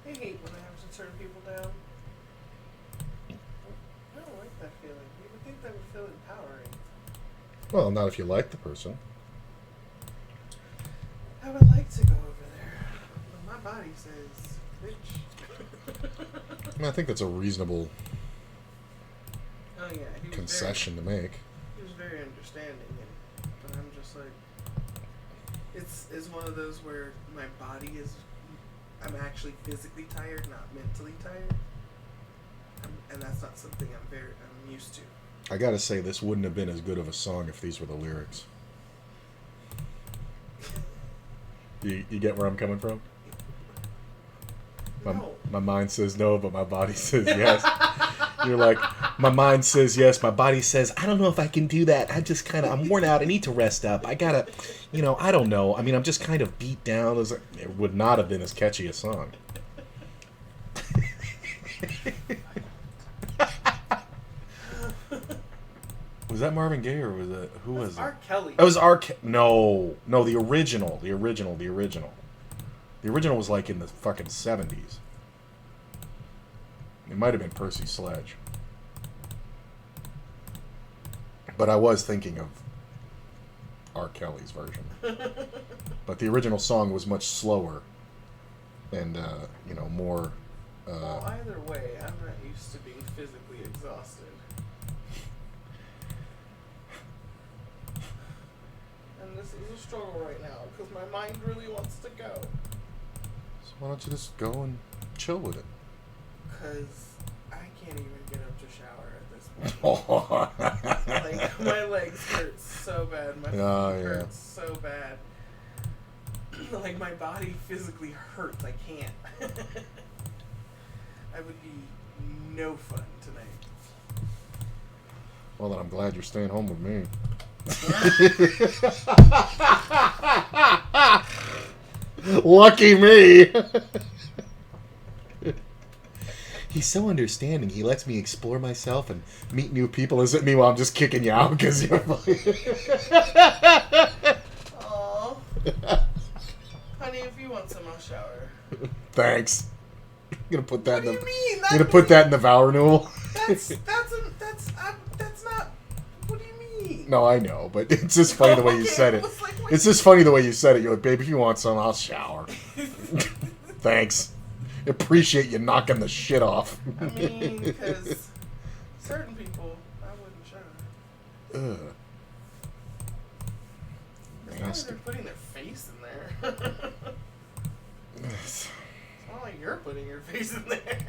I hate when I have to turn people down. I don't like that feeling. You would think that would feel empowering. Well, not if you like the person. I would like to go over there, but my body says, bitch. I think that's a reasonable Oh yeah, he was concession to make. He was very understanding, but I'm just like, it's one of those where my body is, I'm actually physically tired, not mentally tired, and that's not something I'm used to. I gotta say, this wouldn't have been as good of a song if these were the lyrics. You get where I'm coming from? No. My mind says no, but my body says yes. You're like, my mind says yes, my body says, I don't know if I can do that. I'm worn out. I need to rest up. I gotta, I don't know. I mean, I'm just kind of beat down. It would not have been as catchy a song. Was that Marvin Gaye or was it, who was it? R. Kelly. That was No, the original. The original was like in the fucking 70s. It might have been Percy Sledge. But I was thinking of R. Kelly's version. But the original song was much slower and, more... well, either way, I'm not used to being physically exhausted. And this is a struggle right now, because my mind really wants to go. So why don't you just go and chill with it? Because I can't even get up to shower at this point. Like, my legs hurt so bad. My feet hurt so bad. Like, my body physically hurts. I can't. I would be no fun tonight. Well, then I'm glad you're staying home with me. Lucky me. He's so understanding. He lets me explore myself and meet new people. Is it me while I'm just kicking you out because you're Aww. Honey, if you want some, I'll shower. Thanks. I'm gonna put that What in do the. you mean? I'm gonna put that in the vow renewal. That's not. What do you mean? No, I know, but it's just funny the way you said it. Like, It's just funny the way you said it. You're like, baby, if you want some, I'll shower. Thanks. Appreciate you knocking the shit off. I mean, because certain people, I wouldn't shower. Ugh. They're putting their face in there. It's not like you're putting your face in there.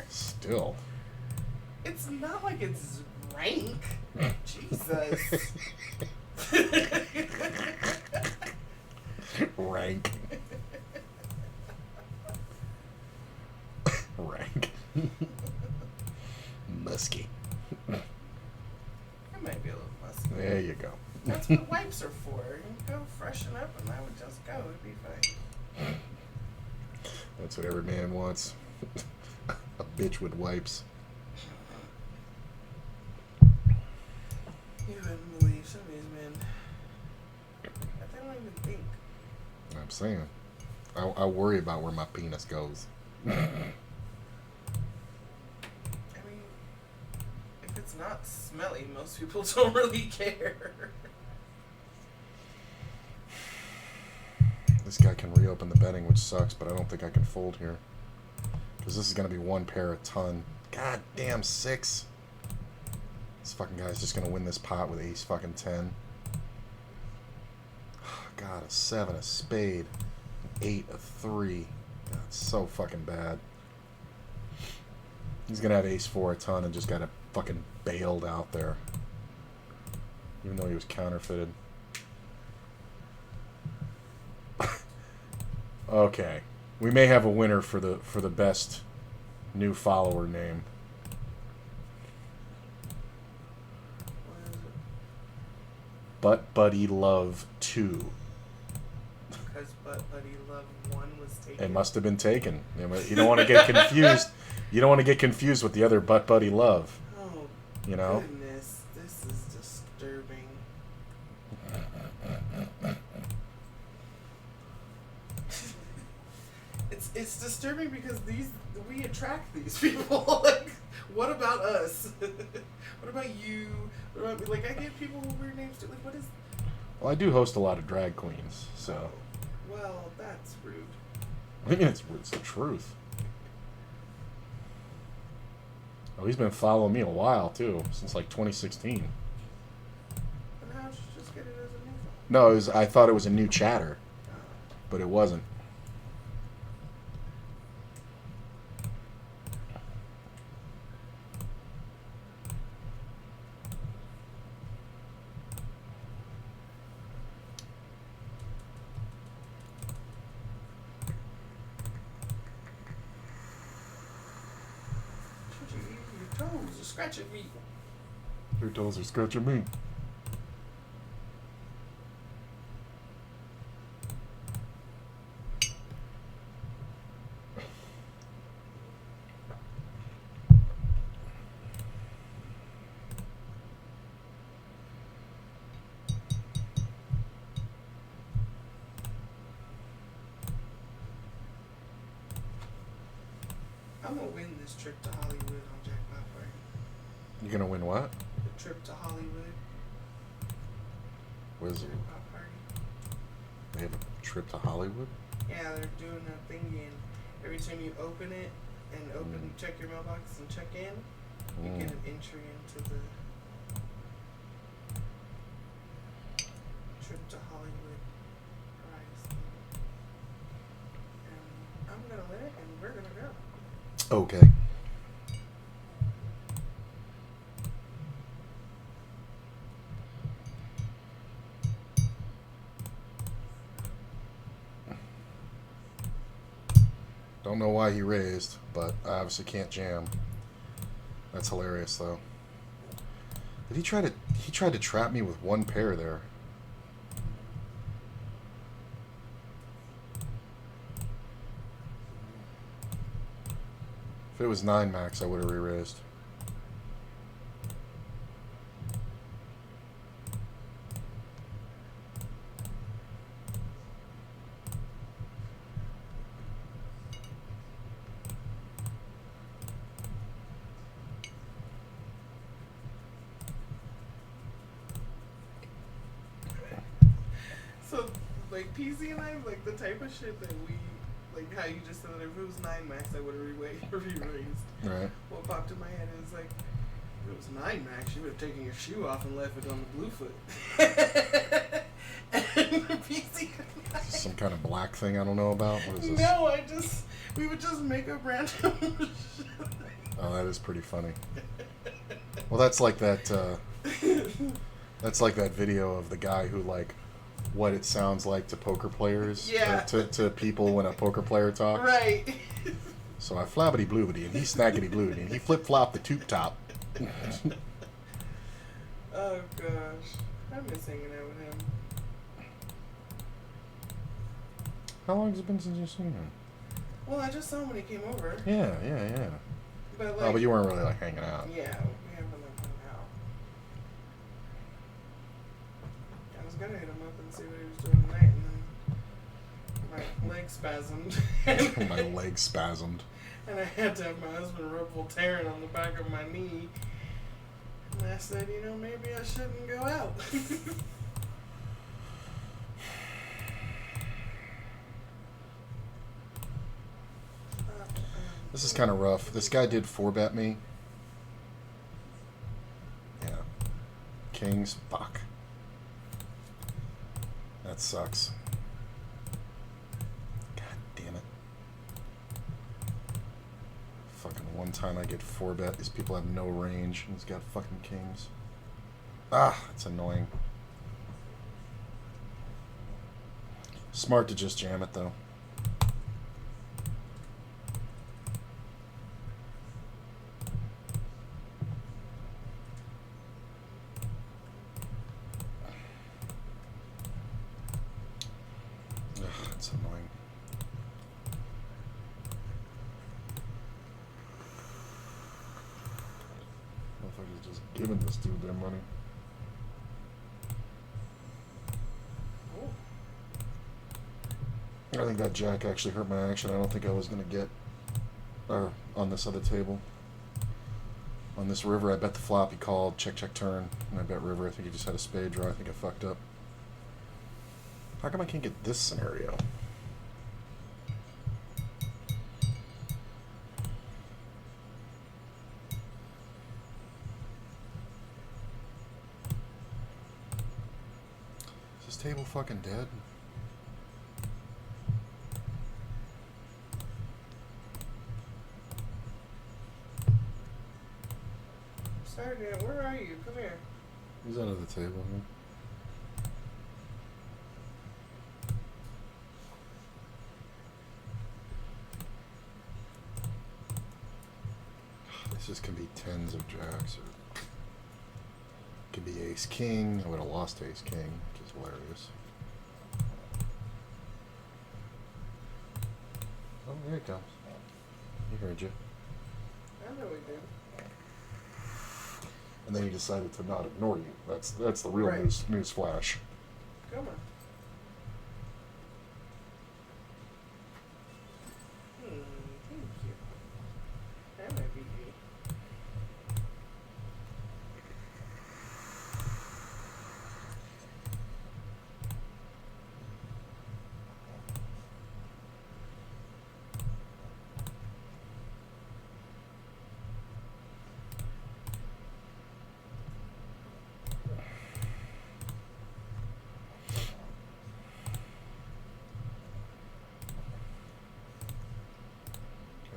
Still. It's not like it's rank. Jesus. Rank. Rank. Musky. It might be a little musky. There you go. That's what wipes are for. You go freshen up and I would just go. It'd be fine. That's what every man wants. A bitch with wipes. You wouldn't believe some of these men. They don't even think. I'm saying. I worry about where my penis goes. I mean, if it's not smelly, most people don't really care. This guy can reopen the betting, which sucks, but I don't think I can fold here. Because this is going to be one pair a ton. God damn, 6. This fucking guy's just going to win this pot with ace fucking 10. God, a 7, a spade, an 8, a 3. God, it's so fucking bad. He's going to have ace 4 a ton and just got it fucking bailed out there. Even though he was counterfeited. Okay. We may have a winner for the best new follower name. What is it? Butt Buddy Love 2. Because Butt Buddy Love 1 was taken. It must have been taken. You don't want to get confused. You don't want to get confused with the other Butt Buddy Love. Oh, you know? goodness. This is it's disturbing because we attract these people. Like, what about us? What about you? What about me? Like, I get people with weird names too. Like, what is? Well, I do host a lot of drag queens, so. Well, that's rude. I mean, it's the truth. Oh, he's been following me a while too, since like 2016. And how did you just get it as a new phone? No, I thought it was a new chatter, but it wasn't. Your toes are scratching me. Your toes are scratching me. I'm gonna win this trip to Hollywood on Jackpot Party. You gonna win what? The trip to Hollywood. Where's it? Jackpot Party. They have a trip to Hollywood? Yeah, they're doing a thingy, and every time you open it and check your mailbox and check in, you get an entry into the trip to Hollywood prize thing. And I'm gonna win it, and we're gonna go. Okay. Don't know why he raised, but I obviously can't jam. That's hilarious, though. Did he try to? He tried to trap me with one pair there. If it was 9 max, I would have re-raised. So, like, PC and I, like, the type of shit that we, like, how you just said that if it was 9 max, I would have re-raised. Right. What popped in my head is, like, if it was 9 max, you would have taken your shoe off and left it on the blue foot. And PC and I, Some kind of black thing I don't know about. What is this? no, we would just make up random shit. Oh, that is pretty funny. Well, that's like that. That's like that video of the guy who like what it sounds like to poker players. Yeah. Or to people when a poker player talks. Right. So I flabbity bloobity and he snaggity bloody and he flip flopped the tube top. Oh gosh, I miss hanging out with him. How long has it been since you've seen him? Well, I just saw him when he came over. Yeah. But like, Oh, but you weren't really like hanging out. yeah, we haven't like hung out. I was gonna hit him up and see what he was doing tonight, and then my leg spasmed. My leg spasmed. And I had to have my husband rub Voltaren on the back of my knee. And I said, you know, maybe I shouldn't go out. This is kind of rough. This guy did 4-bet me. Yeah. Kings. Fuck. That sucks. God damn it. Fucking one time I get 4-bet. These people have no range. And he's got fucking kings. Ah, it's annoying. Smart to just jam it though. It's annoying. Motherfucker's just giving this dude their money. Oh. I think that jack actually hurt my action. I don't think I was going to get on this other table. On this river, I bet the flop he called, check, check, turn. And I bet river, I think he just had a spade draw. I think I fucked up. How come I can't get this scenario? Is this table fucking dead? Sergeant, where are you? Come here. He's under the table. Huh? This just can be tens of jacks, or it could be ace king. I would have lost ace king, which is hilarious. Oh, here he comes. He heard you. I know we did. And then he decided to not ignore you. That's the real Right. news flash. Come on. Thank you. That might be you.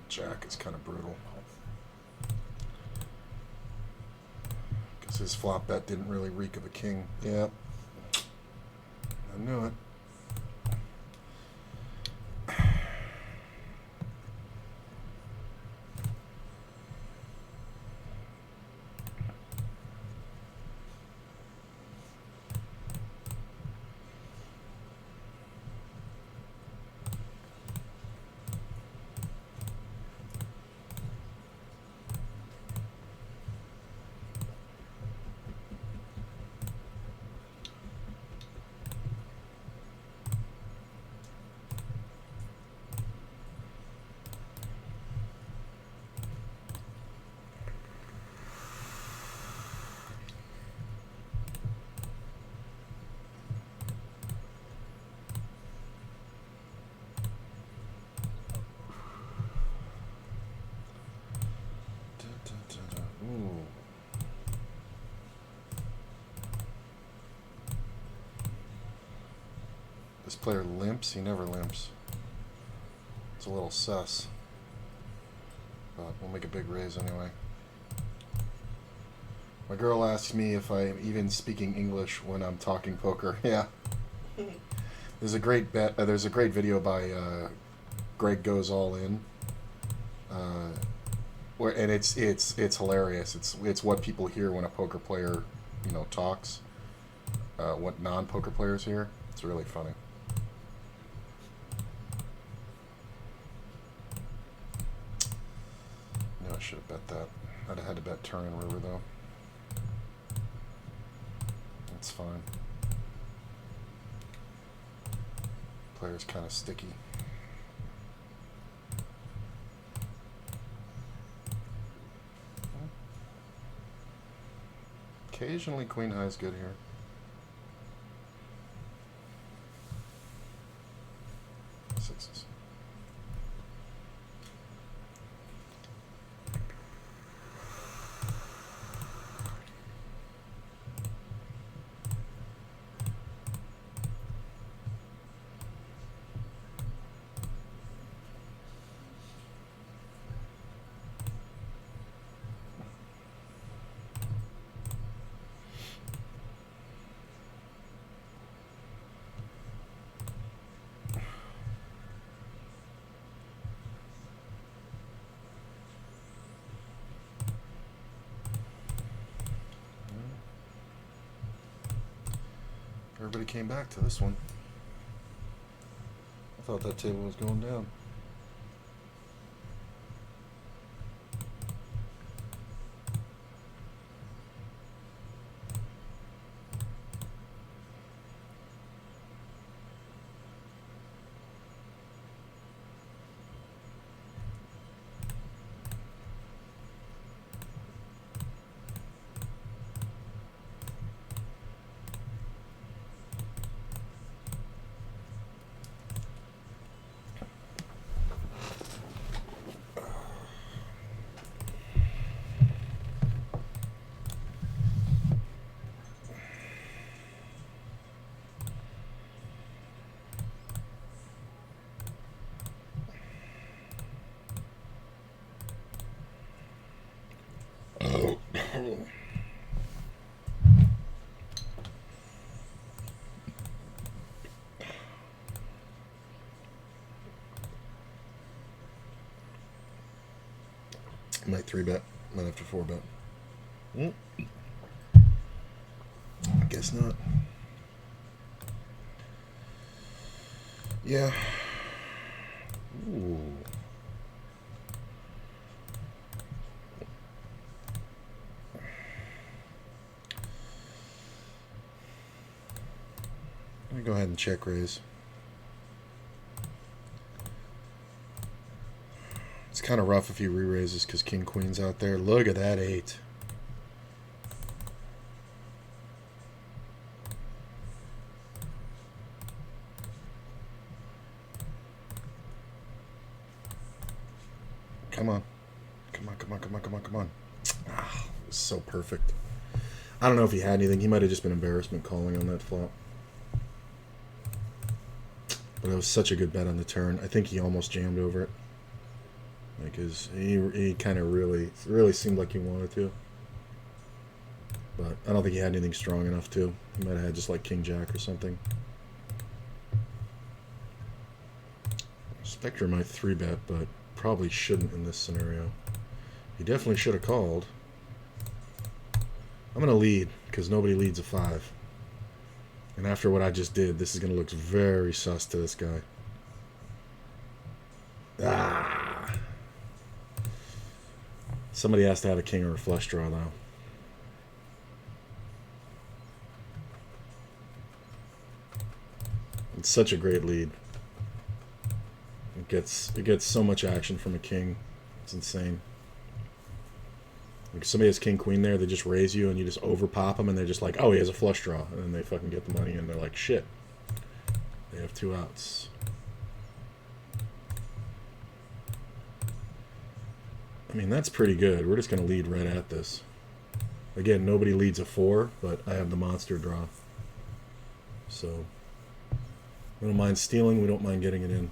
Jack is kind of brutal. Because his flop bet didn't really reek of a king. Yep. I knew it. Ooh. This player limps. He never limps. It's a little sus. But we'll make a big raise anyway. My girl asks me if I'm even speaking English when I'm talking poker. Yeah. There's a great there's a great video by Greg Goes All In. And it's hilarious. It's what people hear when a poker player, talks. What non-poker players hear. It's really funny. No, I should have bet that. I'd have had to bet turn and river though. That's fine. Player's kind of sticky. Occasionally queen high is good here. Sixes. Everybody came back to this one. I thought that table was going down. Might 3-bet. Might have to 4-bet. I guess not. Yeah. Ooh. Let me go ahead and check raise. It's kind of rough if he re-raises because King Queen's out there. Look at that 8. Come on. Come on, come on, come on, come on, come on. Ah, it was so perfect. I don't know if he had anything. He might have just been embarrassment calling on that flop. But it was such a good bet on the turn. I think he almost jammed over it. Like he kind of really seemed like he wanted to. But I don't think he had anything strong enough to. He might have had just like King Jack or something. Spectre might 3-bet, but probably shouldn't in this scenario. He definitely should have called. I'm going to lead because nobody leads a 5. And after what I just did, this is going to look very sus to this guy. Ah! Somebody has to have a king or a flush draw, though. It's such a great lead. It gets so much action from a king. It's insane. Like if somebody has king queen there, they just raise you and you just over pop them and they're just like, oh, he has a flush draw, and then they fucking get the money and they're like, shit. They have 2 outs. I mean, that's pretty good. We're just gonna lead right at this. Again, nobody leads a 4, but I have the monster draw. So we don't mind stealing, we don't mind getting it in.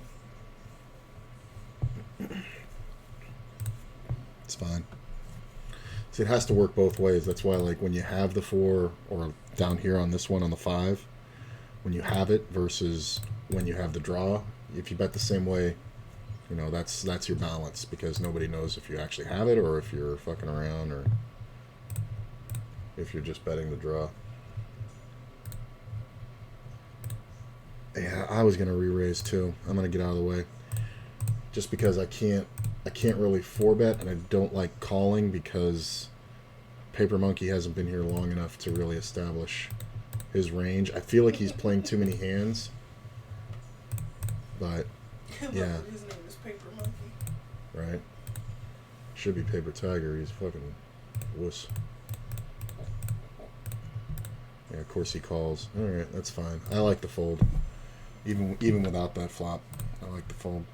It's fine. See, it has to work both ways. That's why, like, when you have the 4, or down here on this one on the 5, when you have it versus when you have the draw, if you bet the same way, you know, that's your balance, because nobody knows if you actually have it or if you're fucking around or if you're just betting the draw. Yeah, I was gonna re-raise too. I'm gonna get out of the way, just because I can't really 4-bet, and I don't like calling because Paper Monkey hasn't been here long enough to really establish his range. I feel like he's playing too many hands, but yeah. His name is Paper Monkey. Right? Should be Paper Tiger. He's fucking wuss. Yeah, of course he calls. Alright, that's fine. I like the fold. Even without that flop, I like the fold.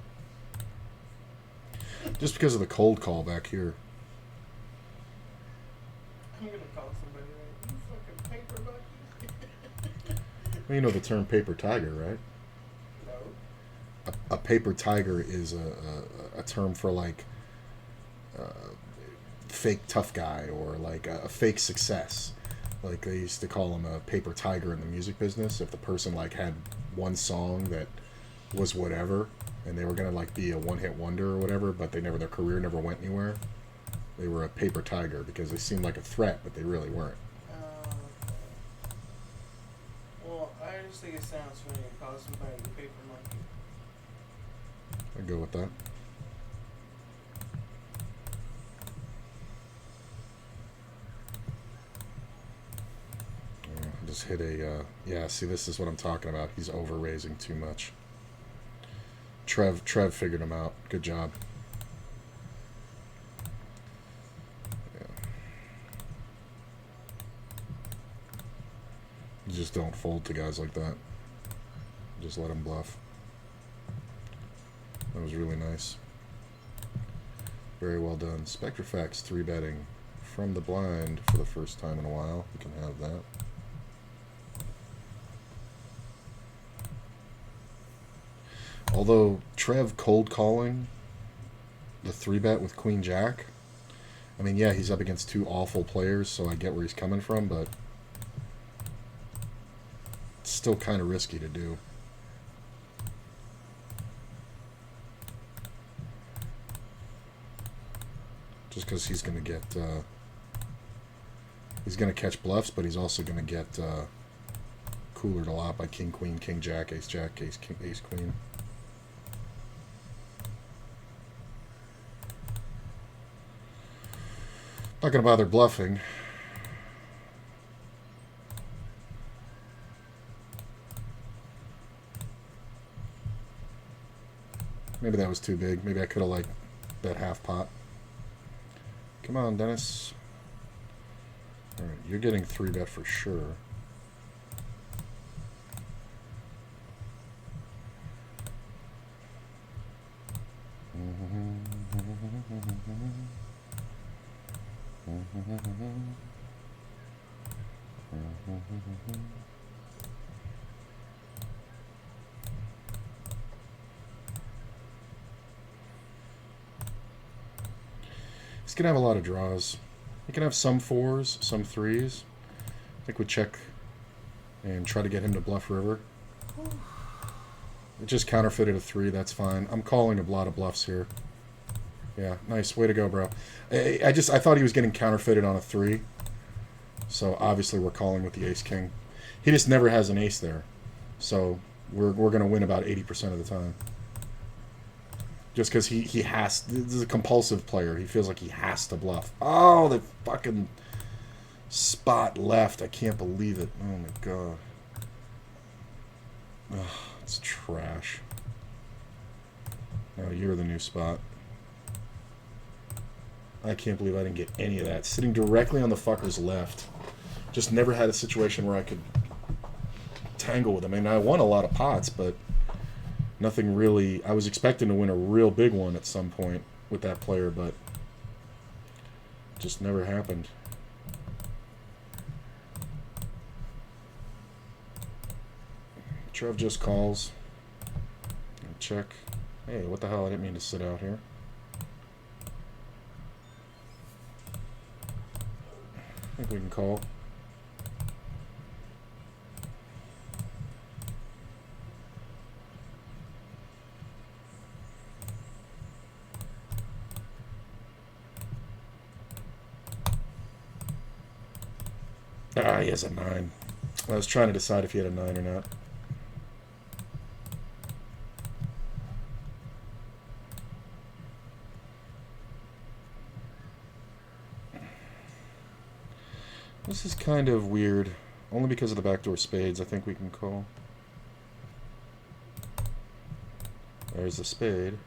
Just because of the cold call back here. I'm gonna call somebody like, you fucking Paper Monkey. Well, you know the term Paper Tiger, right? No. A paper tiger is a term for like fake tough guy, or like a fake success. Like they used to call him a paper tiger in the music business if the person like had one song that was whatever and they were gonna like be a one-hit wonder or whatever, but their career never went anywhere. They were a paper tiger because they seemed like a threat, but they really weren't. Okay. Well, I just think it sounds funny to call somebody a Paper Monkey. I'd go with that. I just hit a, yeah, see, this is what I'm talking about. He's over-raising too much. Trev figured him out. Good job. Yeah. You just don't fold to guys like that. Just let him bluff. That was really nice. Very well done. Spectrafacts 3-betting from the blind for the first time in a while. You can have that. Although Trev cold calling the 3-bet with Queen Jack, I mean, yeah, he's up against two awful players, so I get where he's coming from, but it's still kind of risky to do. Just because he's going to get... he's going to catch bluffs, but he's also going to get coolered a lot by king, queen, king, jack, ace, king, ace, queen. Not going to bother bluffing. Maybe that was too big. Maybe I could have, like, bet half pot. Come on, Dennis. Alright, you're getting 3-bet for sure. He's going to have a lot of draws. He can have some 4s, some 3s. I think we check and try to get him to bluff river. It just counterfeited a 3, that's fine. I'm calling a lot of bluffs here. Yeah, nice. Way to go, bro. I thought he was getting counterfeited on a 3. So obviously we're calling with the ace-king. He just never has an ace there. So we're going to win about 80% of the time. Just because he has... This is a compulsive player. He feels like he has to bluff. Oh, the fucking spot left. I can't believe it. Oh, my God. Ugh, it's trash. Now you're the new spot. I can't believe I didn't get any of that. Sitting directly on the fucker's left. Just never had a situation where I could tangle with him. I mean, I won a lot of pots, but nothing really... I was expecting to win a real big one at some point with that player, but just never happened. Trev just calls. Check. Hey, what the hell? I didn't mean to sit out here. I think we can call. Ah, he has a 9. I was trying to decide if he had a 9 or not. This is kind of weird. Only because of the backdoor spades, I think we can call. There's the spade.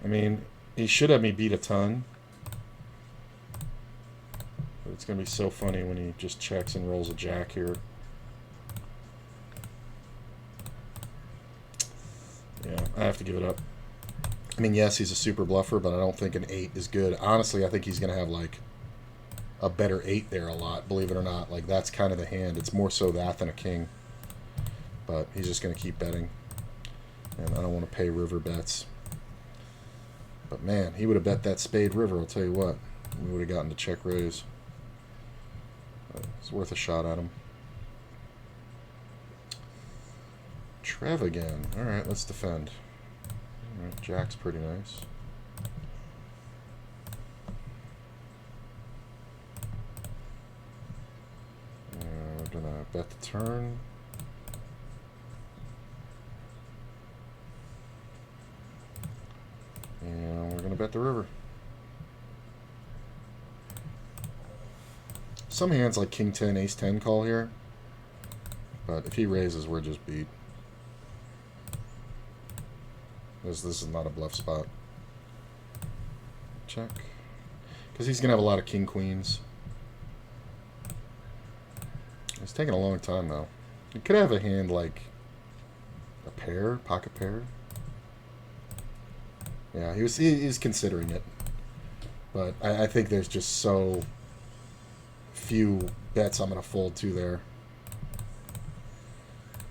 I mean, he should have me beat a ton. But it's going to be so funny when he just checks and rolls a jack here. Yeah, I have to give it up. I mean, yes, he's a super bluffer, but I don't think an 8 is good. Honestly, I think he's going to have, like, a better 8 there a lot, believe it or not. Like, that's kind of the hand. It's more so that than a king. But he's just going to keep betting. And I don't want to pay river bets. But, man, he would have bet that spade river, I'll tell you what. We would have gotten to check raise. It's worth a shot at him. Trev again. All right, let's defend. All right, jack's pretty nice. We're going to bet the turn. And we're going to bet the river. Some hands like king 10, ace 10 call here. But if he raises, we're just beat. This is not a bluff spot. Check. Because he's going to have a lot of king queens. It's taking a long time, though. He could have a hand like a pair, pocket pair. Yeah, he's considering it. But I think there's just so few bets I'm going to fold to there.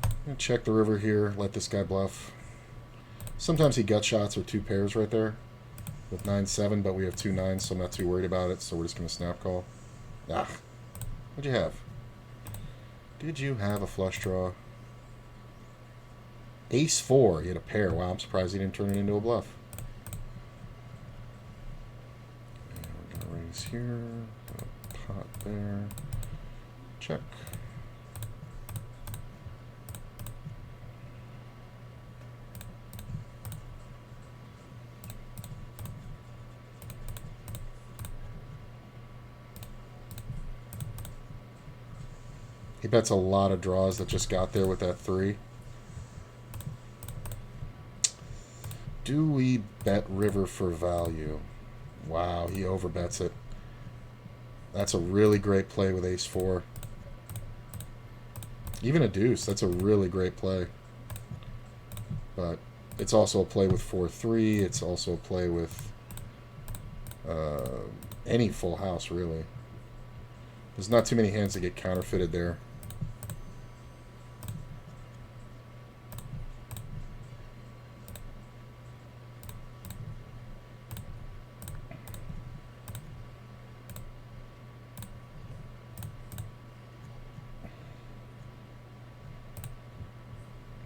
I'm going to check the river here, let this guy bluff. Sometimes he gut shots with 2 pairs right there with 9-7, but we have 2 9s, so I'm not too worried about it. So we're just going to snap call. Ah, what'd you have? Did you have a flush draw? Ace 4. He had a pair. Wow, I'm surprised he didn't turn it into a bluff. And we're going to raise here. Pot there. Check. He bets a lot of draws that just got there with that 3. Do we bet river for value? Wow, he overbets it. That's a really great play with ace 4. Even a deuce, that's a really great play. But it's also a play with 4-3. It's also a play with any full house, really. There's not too many hands that get counterfeited there.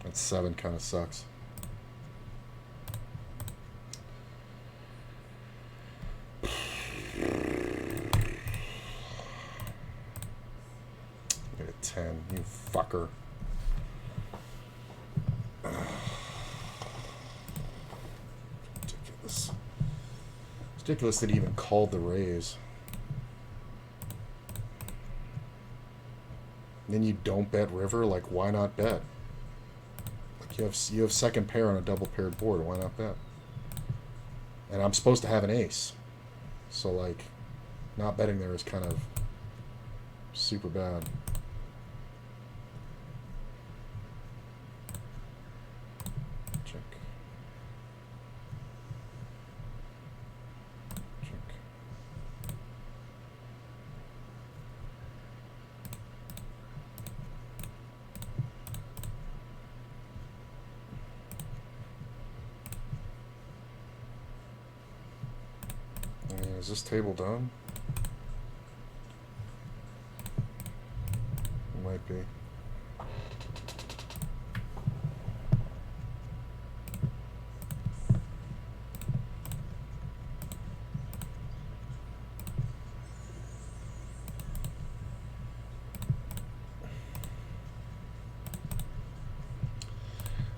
That 7 kind of sucks. Get a 10, you fucker. Ridiculous. It's ridiculous that he even called the raise. And then you don't bet river? Like, why not bet? Like, you have second pair on a double paired board. Why not bet? And I'm supposed to have an ace. So, like, not betting there is kind of super bad. Check. Check. Is this table done? It might be.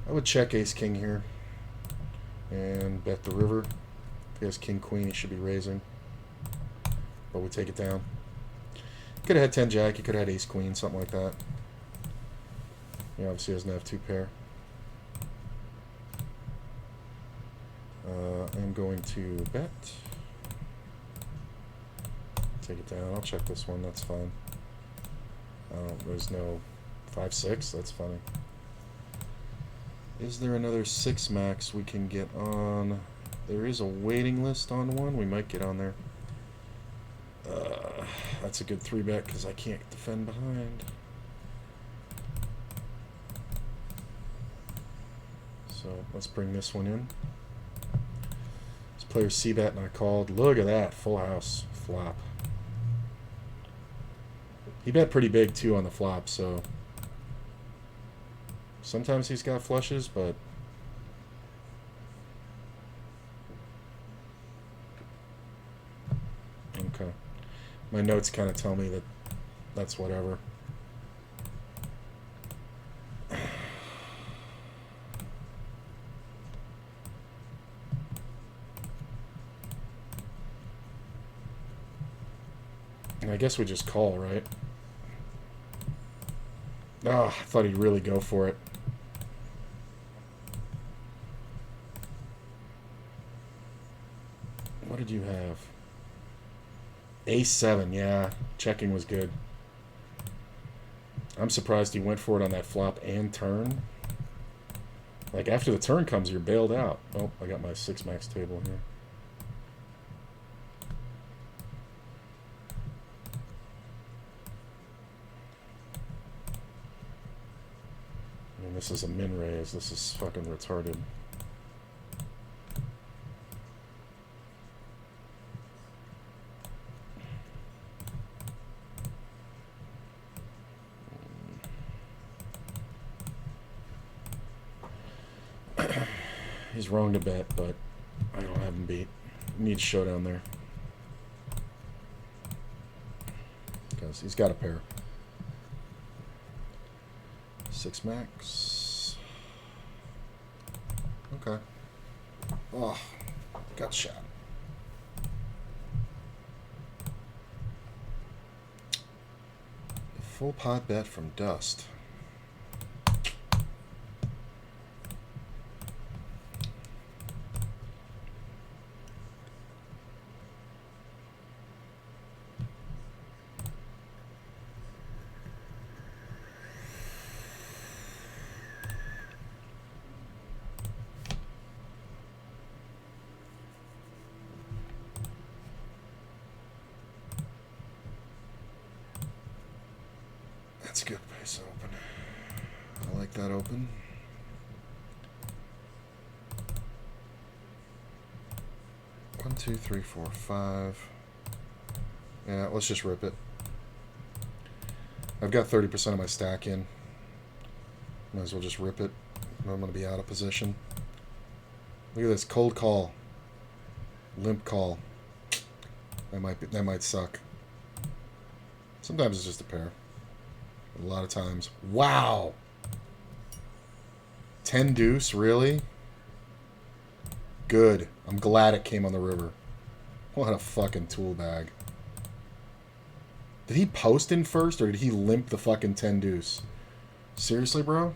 I would check ace-king here and bet the river. If he has king-queen, he should be raising. But we take it down. Could have had 10-jack. He could have had ace-queen, something like that. He obviously doesn't have 2 pair. I'm going to bet. Take it down. I'll check this one. That's fine. There's no 5-6. That's funny. Is there another 6 max we can get on? There is a waiting list on one. We might get on there. That's a good 3-bet because I can't defend behind. So let's bring this one in. This player c-bet and I called. Look at that. Full house. Flop. He bet pretty big too on the flop, so sometimes he's got flushes, but okay. My notes kind of tell me that that's whatever. And I guess we just call, right? Ah, I thought he'd really go for it. What did you have? Ace-7, yeah. Checking was good. I'm surprised he went for it on that flop and turn. Like, after the turn comes, you're bailed out. Oh, I got my 6-max table here. I mean, this is a min raise. This is fucking retarded. He's wrong to bet, but I don't have him beat. Needs showdown there. Because he's got a pair. 6 max. Okay. Oh, got shot. Full pot bet from Dust. That's a good base open. I like that open. One, two, three, four, five. Yeah, let's just rip it. I've got 30% of my stack in. Might as well just rip it. I'm going to be out of position. Look at this cold call, limp call. That might suck. Sometimes it's just a pair. A lot of times. Wow. 10 deuce, really? Good. I'm glad it came on the river. What a fucking tool bag. Did he post in first or did he limp the fucking 10 deuce? Seriously, bro?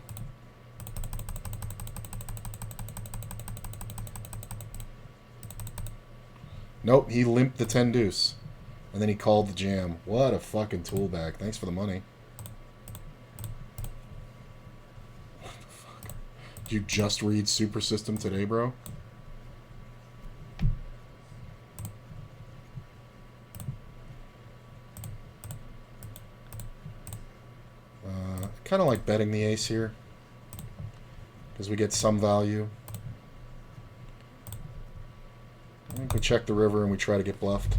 Nope, he limped the 10 deuce. And then he called the jam. What a fucking tool bag. Thanks for the money. What the fuck? Did you just read Super System today, bro? Kind of like betting the ace here. Because we get some value. I think we check the river and we try to get bluffed.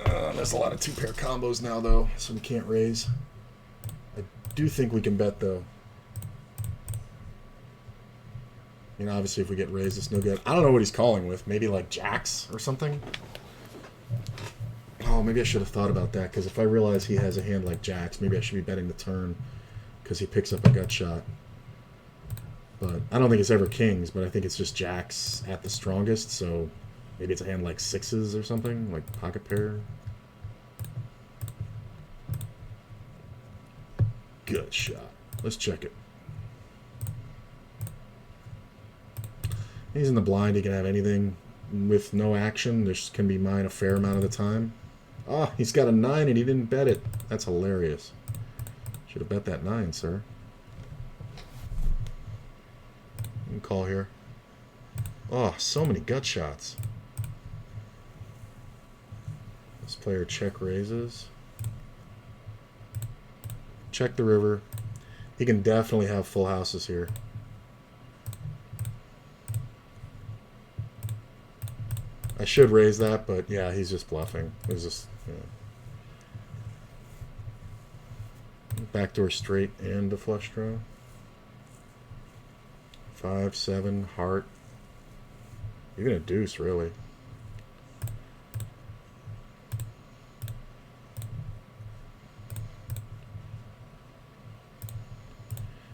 There's a lot of 2-pair combos now, though, so we can't raise. I do think we can bet, though. You know, obviously, if we get raised, it's no good. I don't know what he's calling with. Maybe, like, jacks or something? Oh, maybe I should have thought about that, because if I realize he has a hand like jacks, maybe I should be betting the turn, because he picks up a gut shot. But I don't think it's ever kings, but I think it's just jacks at the strongest, so maybe it's a hand like 6s or something, like pocket pair. Good shot. Let's check it. He's in the blind. He can have anything with no action. This can be mine a fair amount of the time. Oh, he's got a 9 and he didn't bet it. That's hilarious. Should have bet that 9, sir. You can call here. Oh, so many gut shots. This player check raises. Check the river. He can definitely have full houses here. I should raise that, but yeah, he's just bluffing. It's just, you know. Backdoor straight and a flush draw. 5, 7, heart. Even a deuce, really.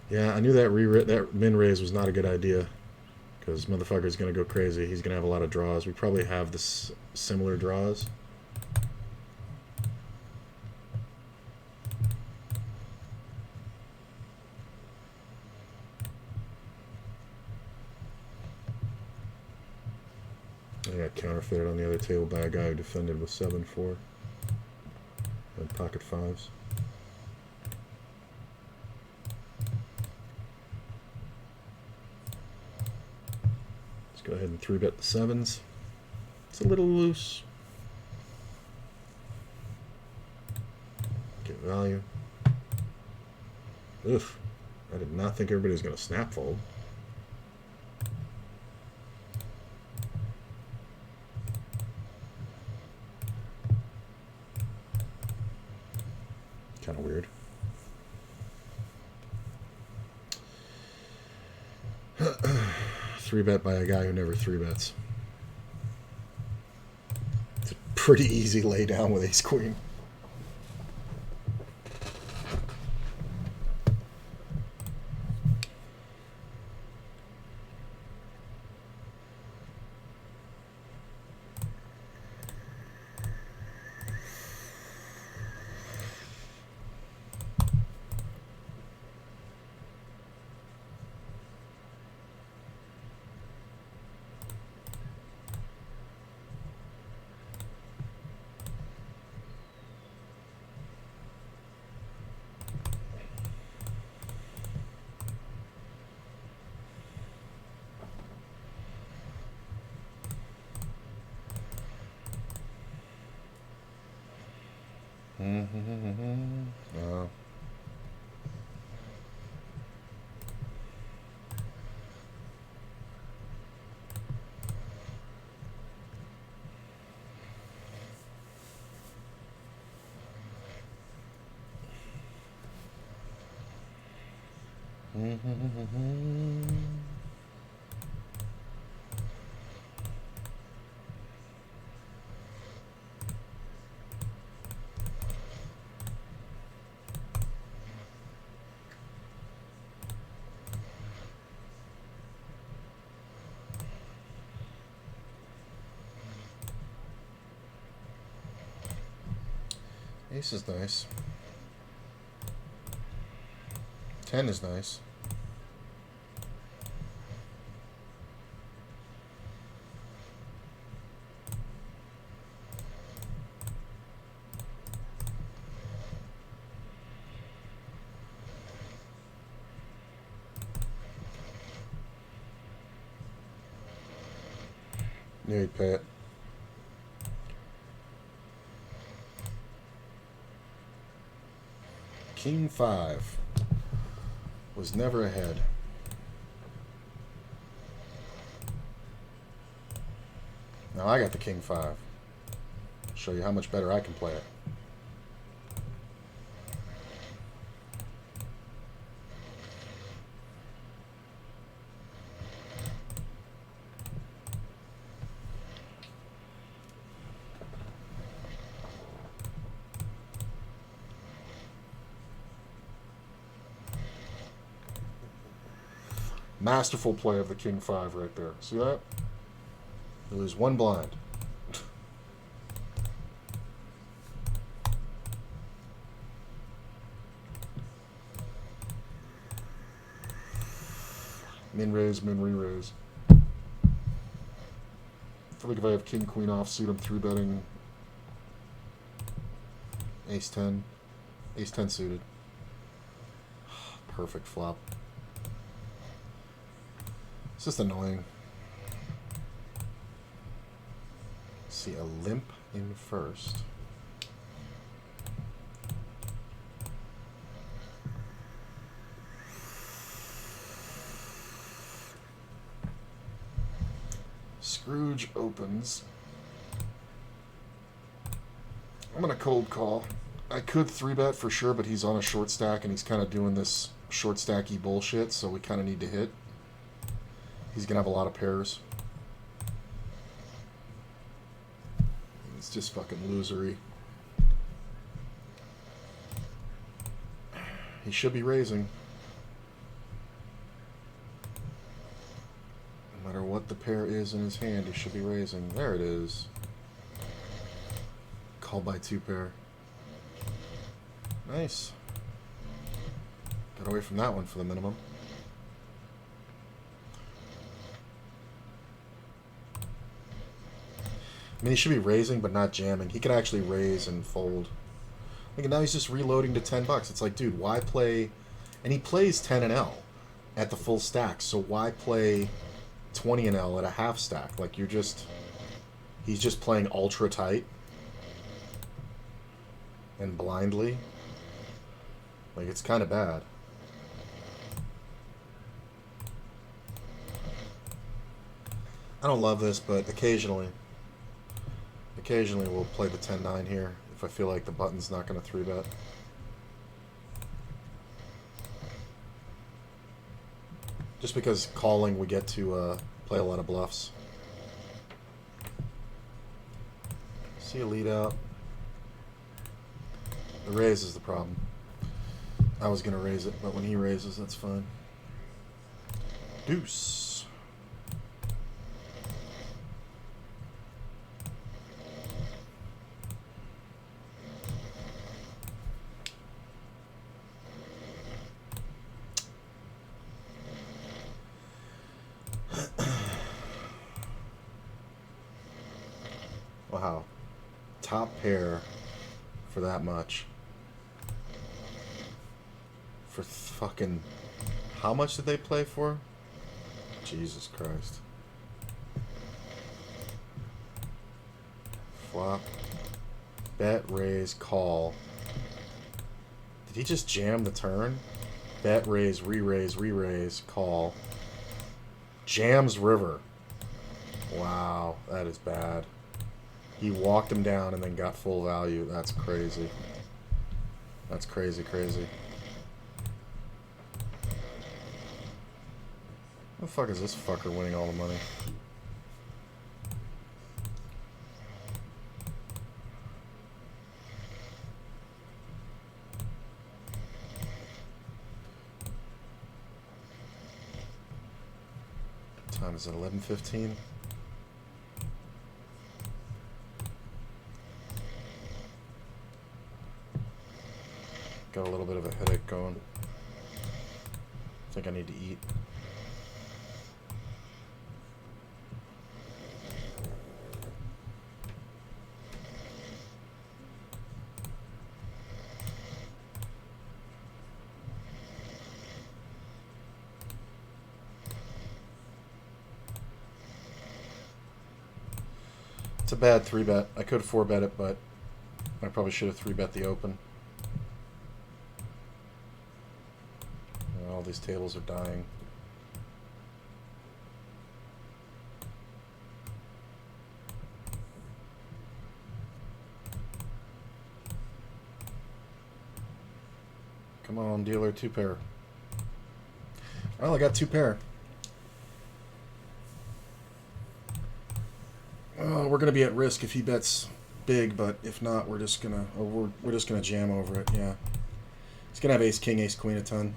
Yeah, I knew that min raise was not a good idea. Because motherfucker's going to go crazy. He's going to have a lot of draws. We probably have this similar draws. I got counterfeited on the other table by a guy who defended with 7-4 and pocket 5s. Go ahead and 3-bet the 7s. It's a little loose. Get value. Oof. I did not think everybody was going to snap fold. Kind of weird. 3-bet by a guy who never 3-bets. It's a pretty easy lay down with ace queen. No. Ace is nice. 10 is nice. Knew he'd pay it. King 5 was never ahead. Now I got the King 5. Show you how much better I can play it. Masterful play of the King 5 right there. See that? You lose one blind. Min raise, min re-raise. I feel like if I have King Queen offsuit, I'm 3-betting Ace 10. Ace 10 suited. Perfect flop. It's just annoying. See a limp in first. Scrooge opens. I'm gonna cold call. I could 3-bet for sure, but he's on a short stack and he's kind of doing this short stacky bullshit, so we kind of need to hit. He's going to have a lot of pairs. It's just fucking losery. He should be raising. No matter what the pair is in his hand, he should be raising. There it is. Call by 2 pair. Nice. Got away from that one for the minimum. I mean, he should be raising, but not jamming. He could actually raise and fold. Like, now he's just reloading to $10. It's like, dude, why play... And he plays 10 and L at the full stack, so why play 20 and L at a half stack? Like, you're just... He's just playing ultra tight. And blindly. Like, it's kind of bad. I don't love this, but occasionally we'll play the 10-9 here if I feel like the button's not going to 3-bet. Just because calling we get to Play a lot of bluffs. See a lead out. The raise is the problem. I was going to raise it, but when he raises, that's fine. Deuce. Wow. Top pair for that much. For fucking... How much did they play for? Jesus Christ. Flop. Bet, raise, call. Did he just jam the turn? Bet, raise, re-raise, re-raise, call. Jams river. Wow, that is bad. He walked him down and then got full value. That's crazy. That's crazy, crazy. What the fuck is this fucker winning all the money? What time is it? 11:15? Got a little bit of a headache going. I think I need to eat. It's a bad 3-bet. I could 4-bet it, but I probably should have 3-bet the open. All these tables are dying. Come on, dealer, 2-pair. Well, I got 2-pair. Oh, we're gonna be at risk if he bets big, but if not, we're just gonna we're just gonna jam over it. Yeah, he's gonna have ace king, ace queen a ton.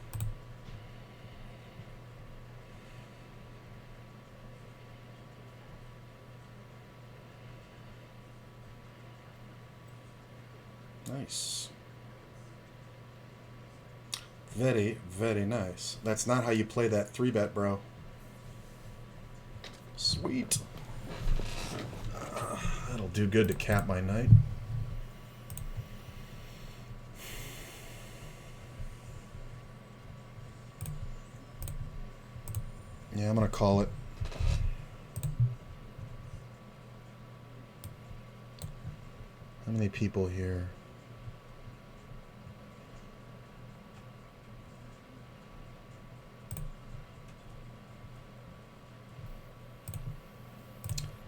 Nice. Very, very nice. That's not how you play that 3-bet, bro. Sweet. That'll do good to cap my night. Yeah, I'm gonna call it. How many people here?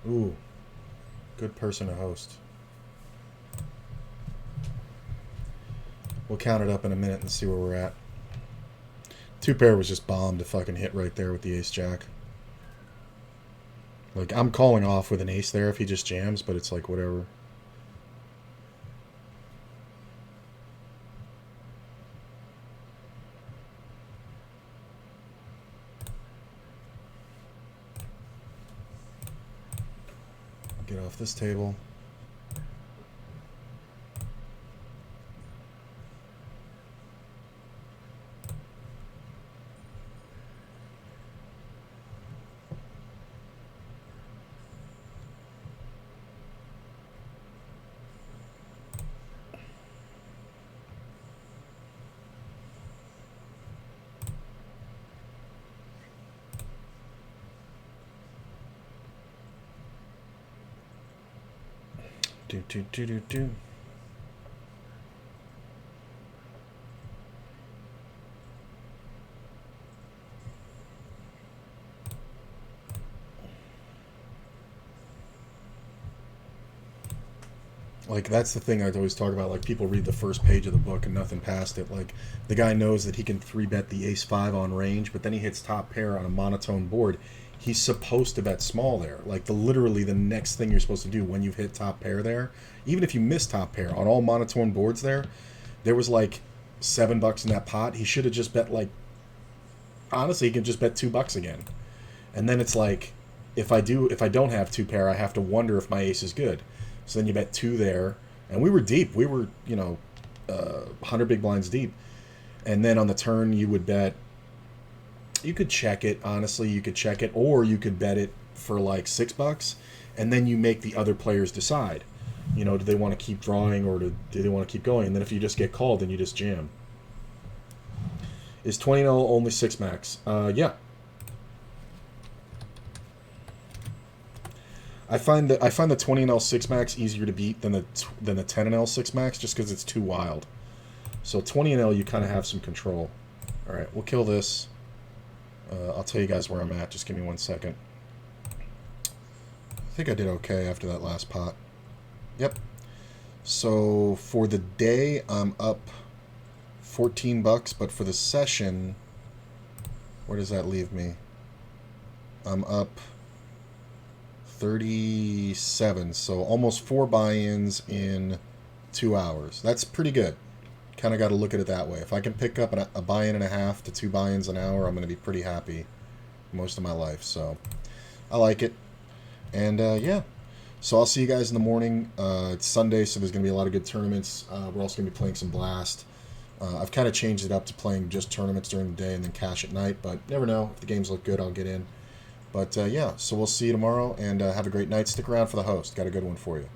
Ooh, good person to host. We'll count it up in a minute and see where we're at. 2-pair was just bombed to fucking hit right there with the ace-jack. Like, I'm calling off with an ace there if he just jams, but it's like, whatever. Get off this table. Do. Like, that's the thing I'd always talk about. Like, people read the first page of the book and nothing past it. Like, the guy knows that he can 3-bet the ace-5 on range, but then he hits top pair on a monotone board. he's supposed to bet small there. Like literally the next thing you're supposed to do when you've hit top pair there, even if you miss top pair on all monotone boards there was like $7 in that pot. He should have just bet like, honestly, he can just bet $2 again. And then it's like, if I don't have two pair, I have to wonder if my ace is good. So then you bet 2 there, and we were deep. We were 100 big blinds deep. And then on the turn, you would bet. You could check it, honestly. You could check it, or you could bet it for like $6, and then you make the other players decide. Do they want to keep drawing or do they want to keep going? And then if you just get called, then you just jam. Is 20-0 only 6 max? Yeah. I find the 20-L 6 max easier to beat than the 10-L 6 max just because it's too wild. So 20-L you kind of have some control. All right, we'll kill this. I'll tell you guys where I'm at. Just give me 1 second. I think I did okay after that last pot. Yep. So for the day, I'm up $14, but for the session, where does that leave me? I'm up 37, so almost 4 buy-ins in 2 hours. That's pretty good. Kind of got to look at it that way. If I can pick up a buy-in and a half to 2 buy-ins an hour, I'm going to be pretty happy most of my life. So I like it. And yeah, so I'll see you guys in the morning. It's Sunday, so there's going to be a lot of good tournaments. We're also going to be playing some Blast. I've kind of changed it up to playing just tournaments during the day and then cash at night, but never know. If the games look good, I'll get in. But yeah, so we'll see you tomorrow, and have a great night. Stick around for the host. Got a good one for you.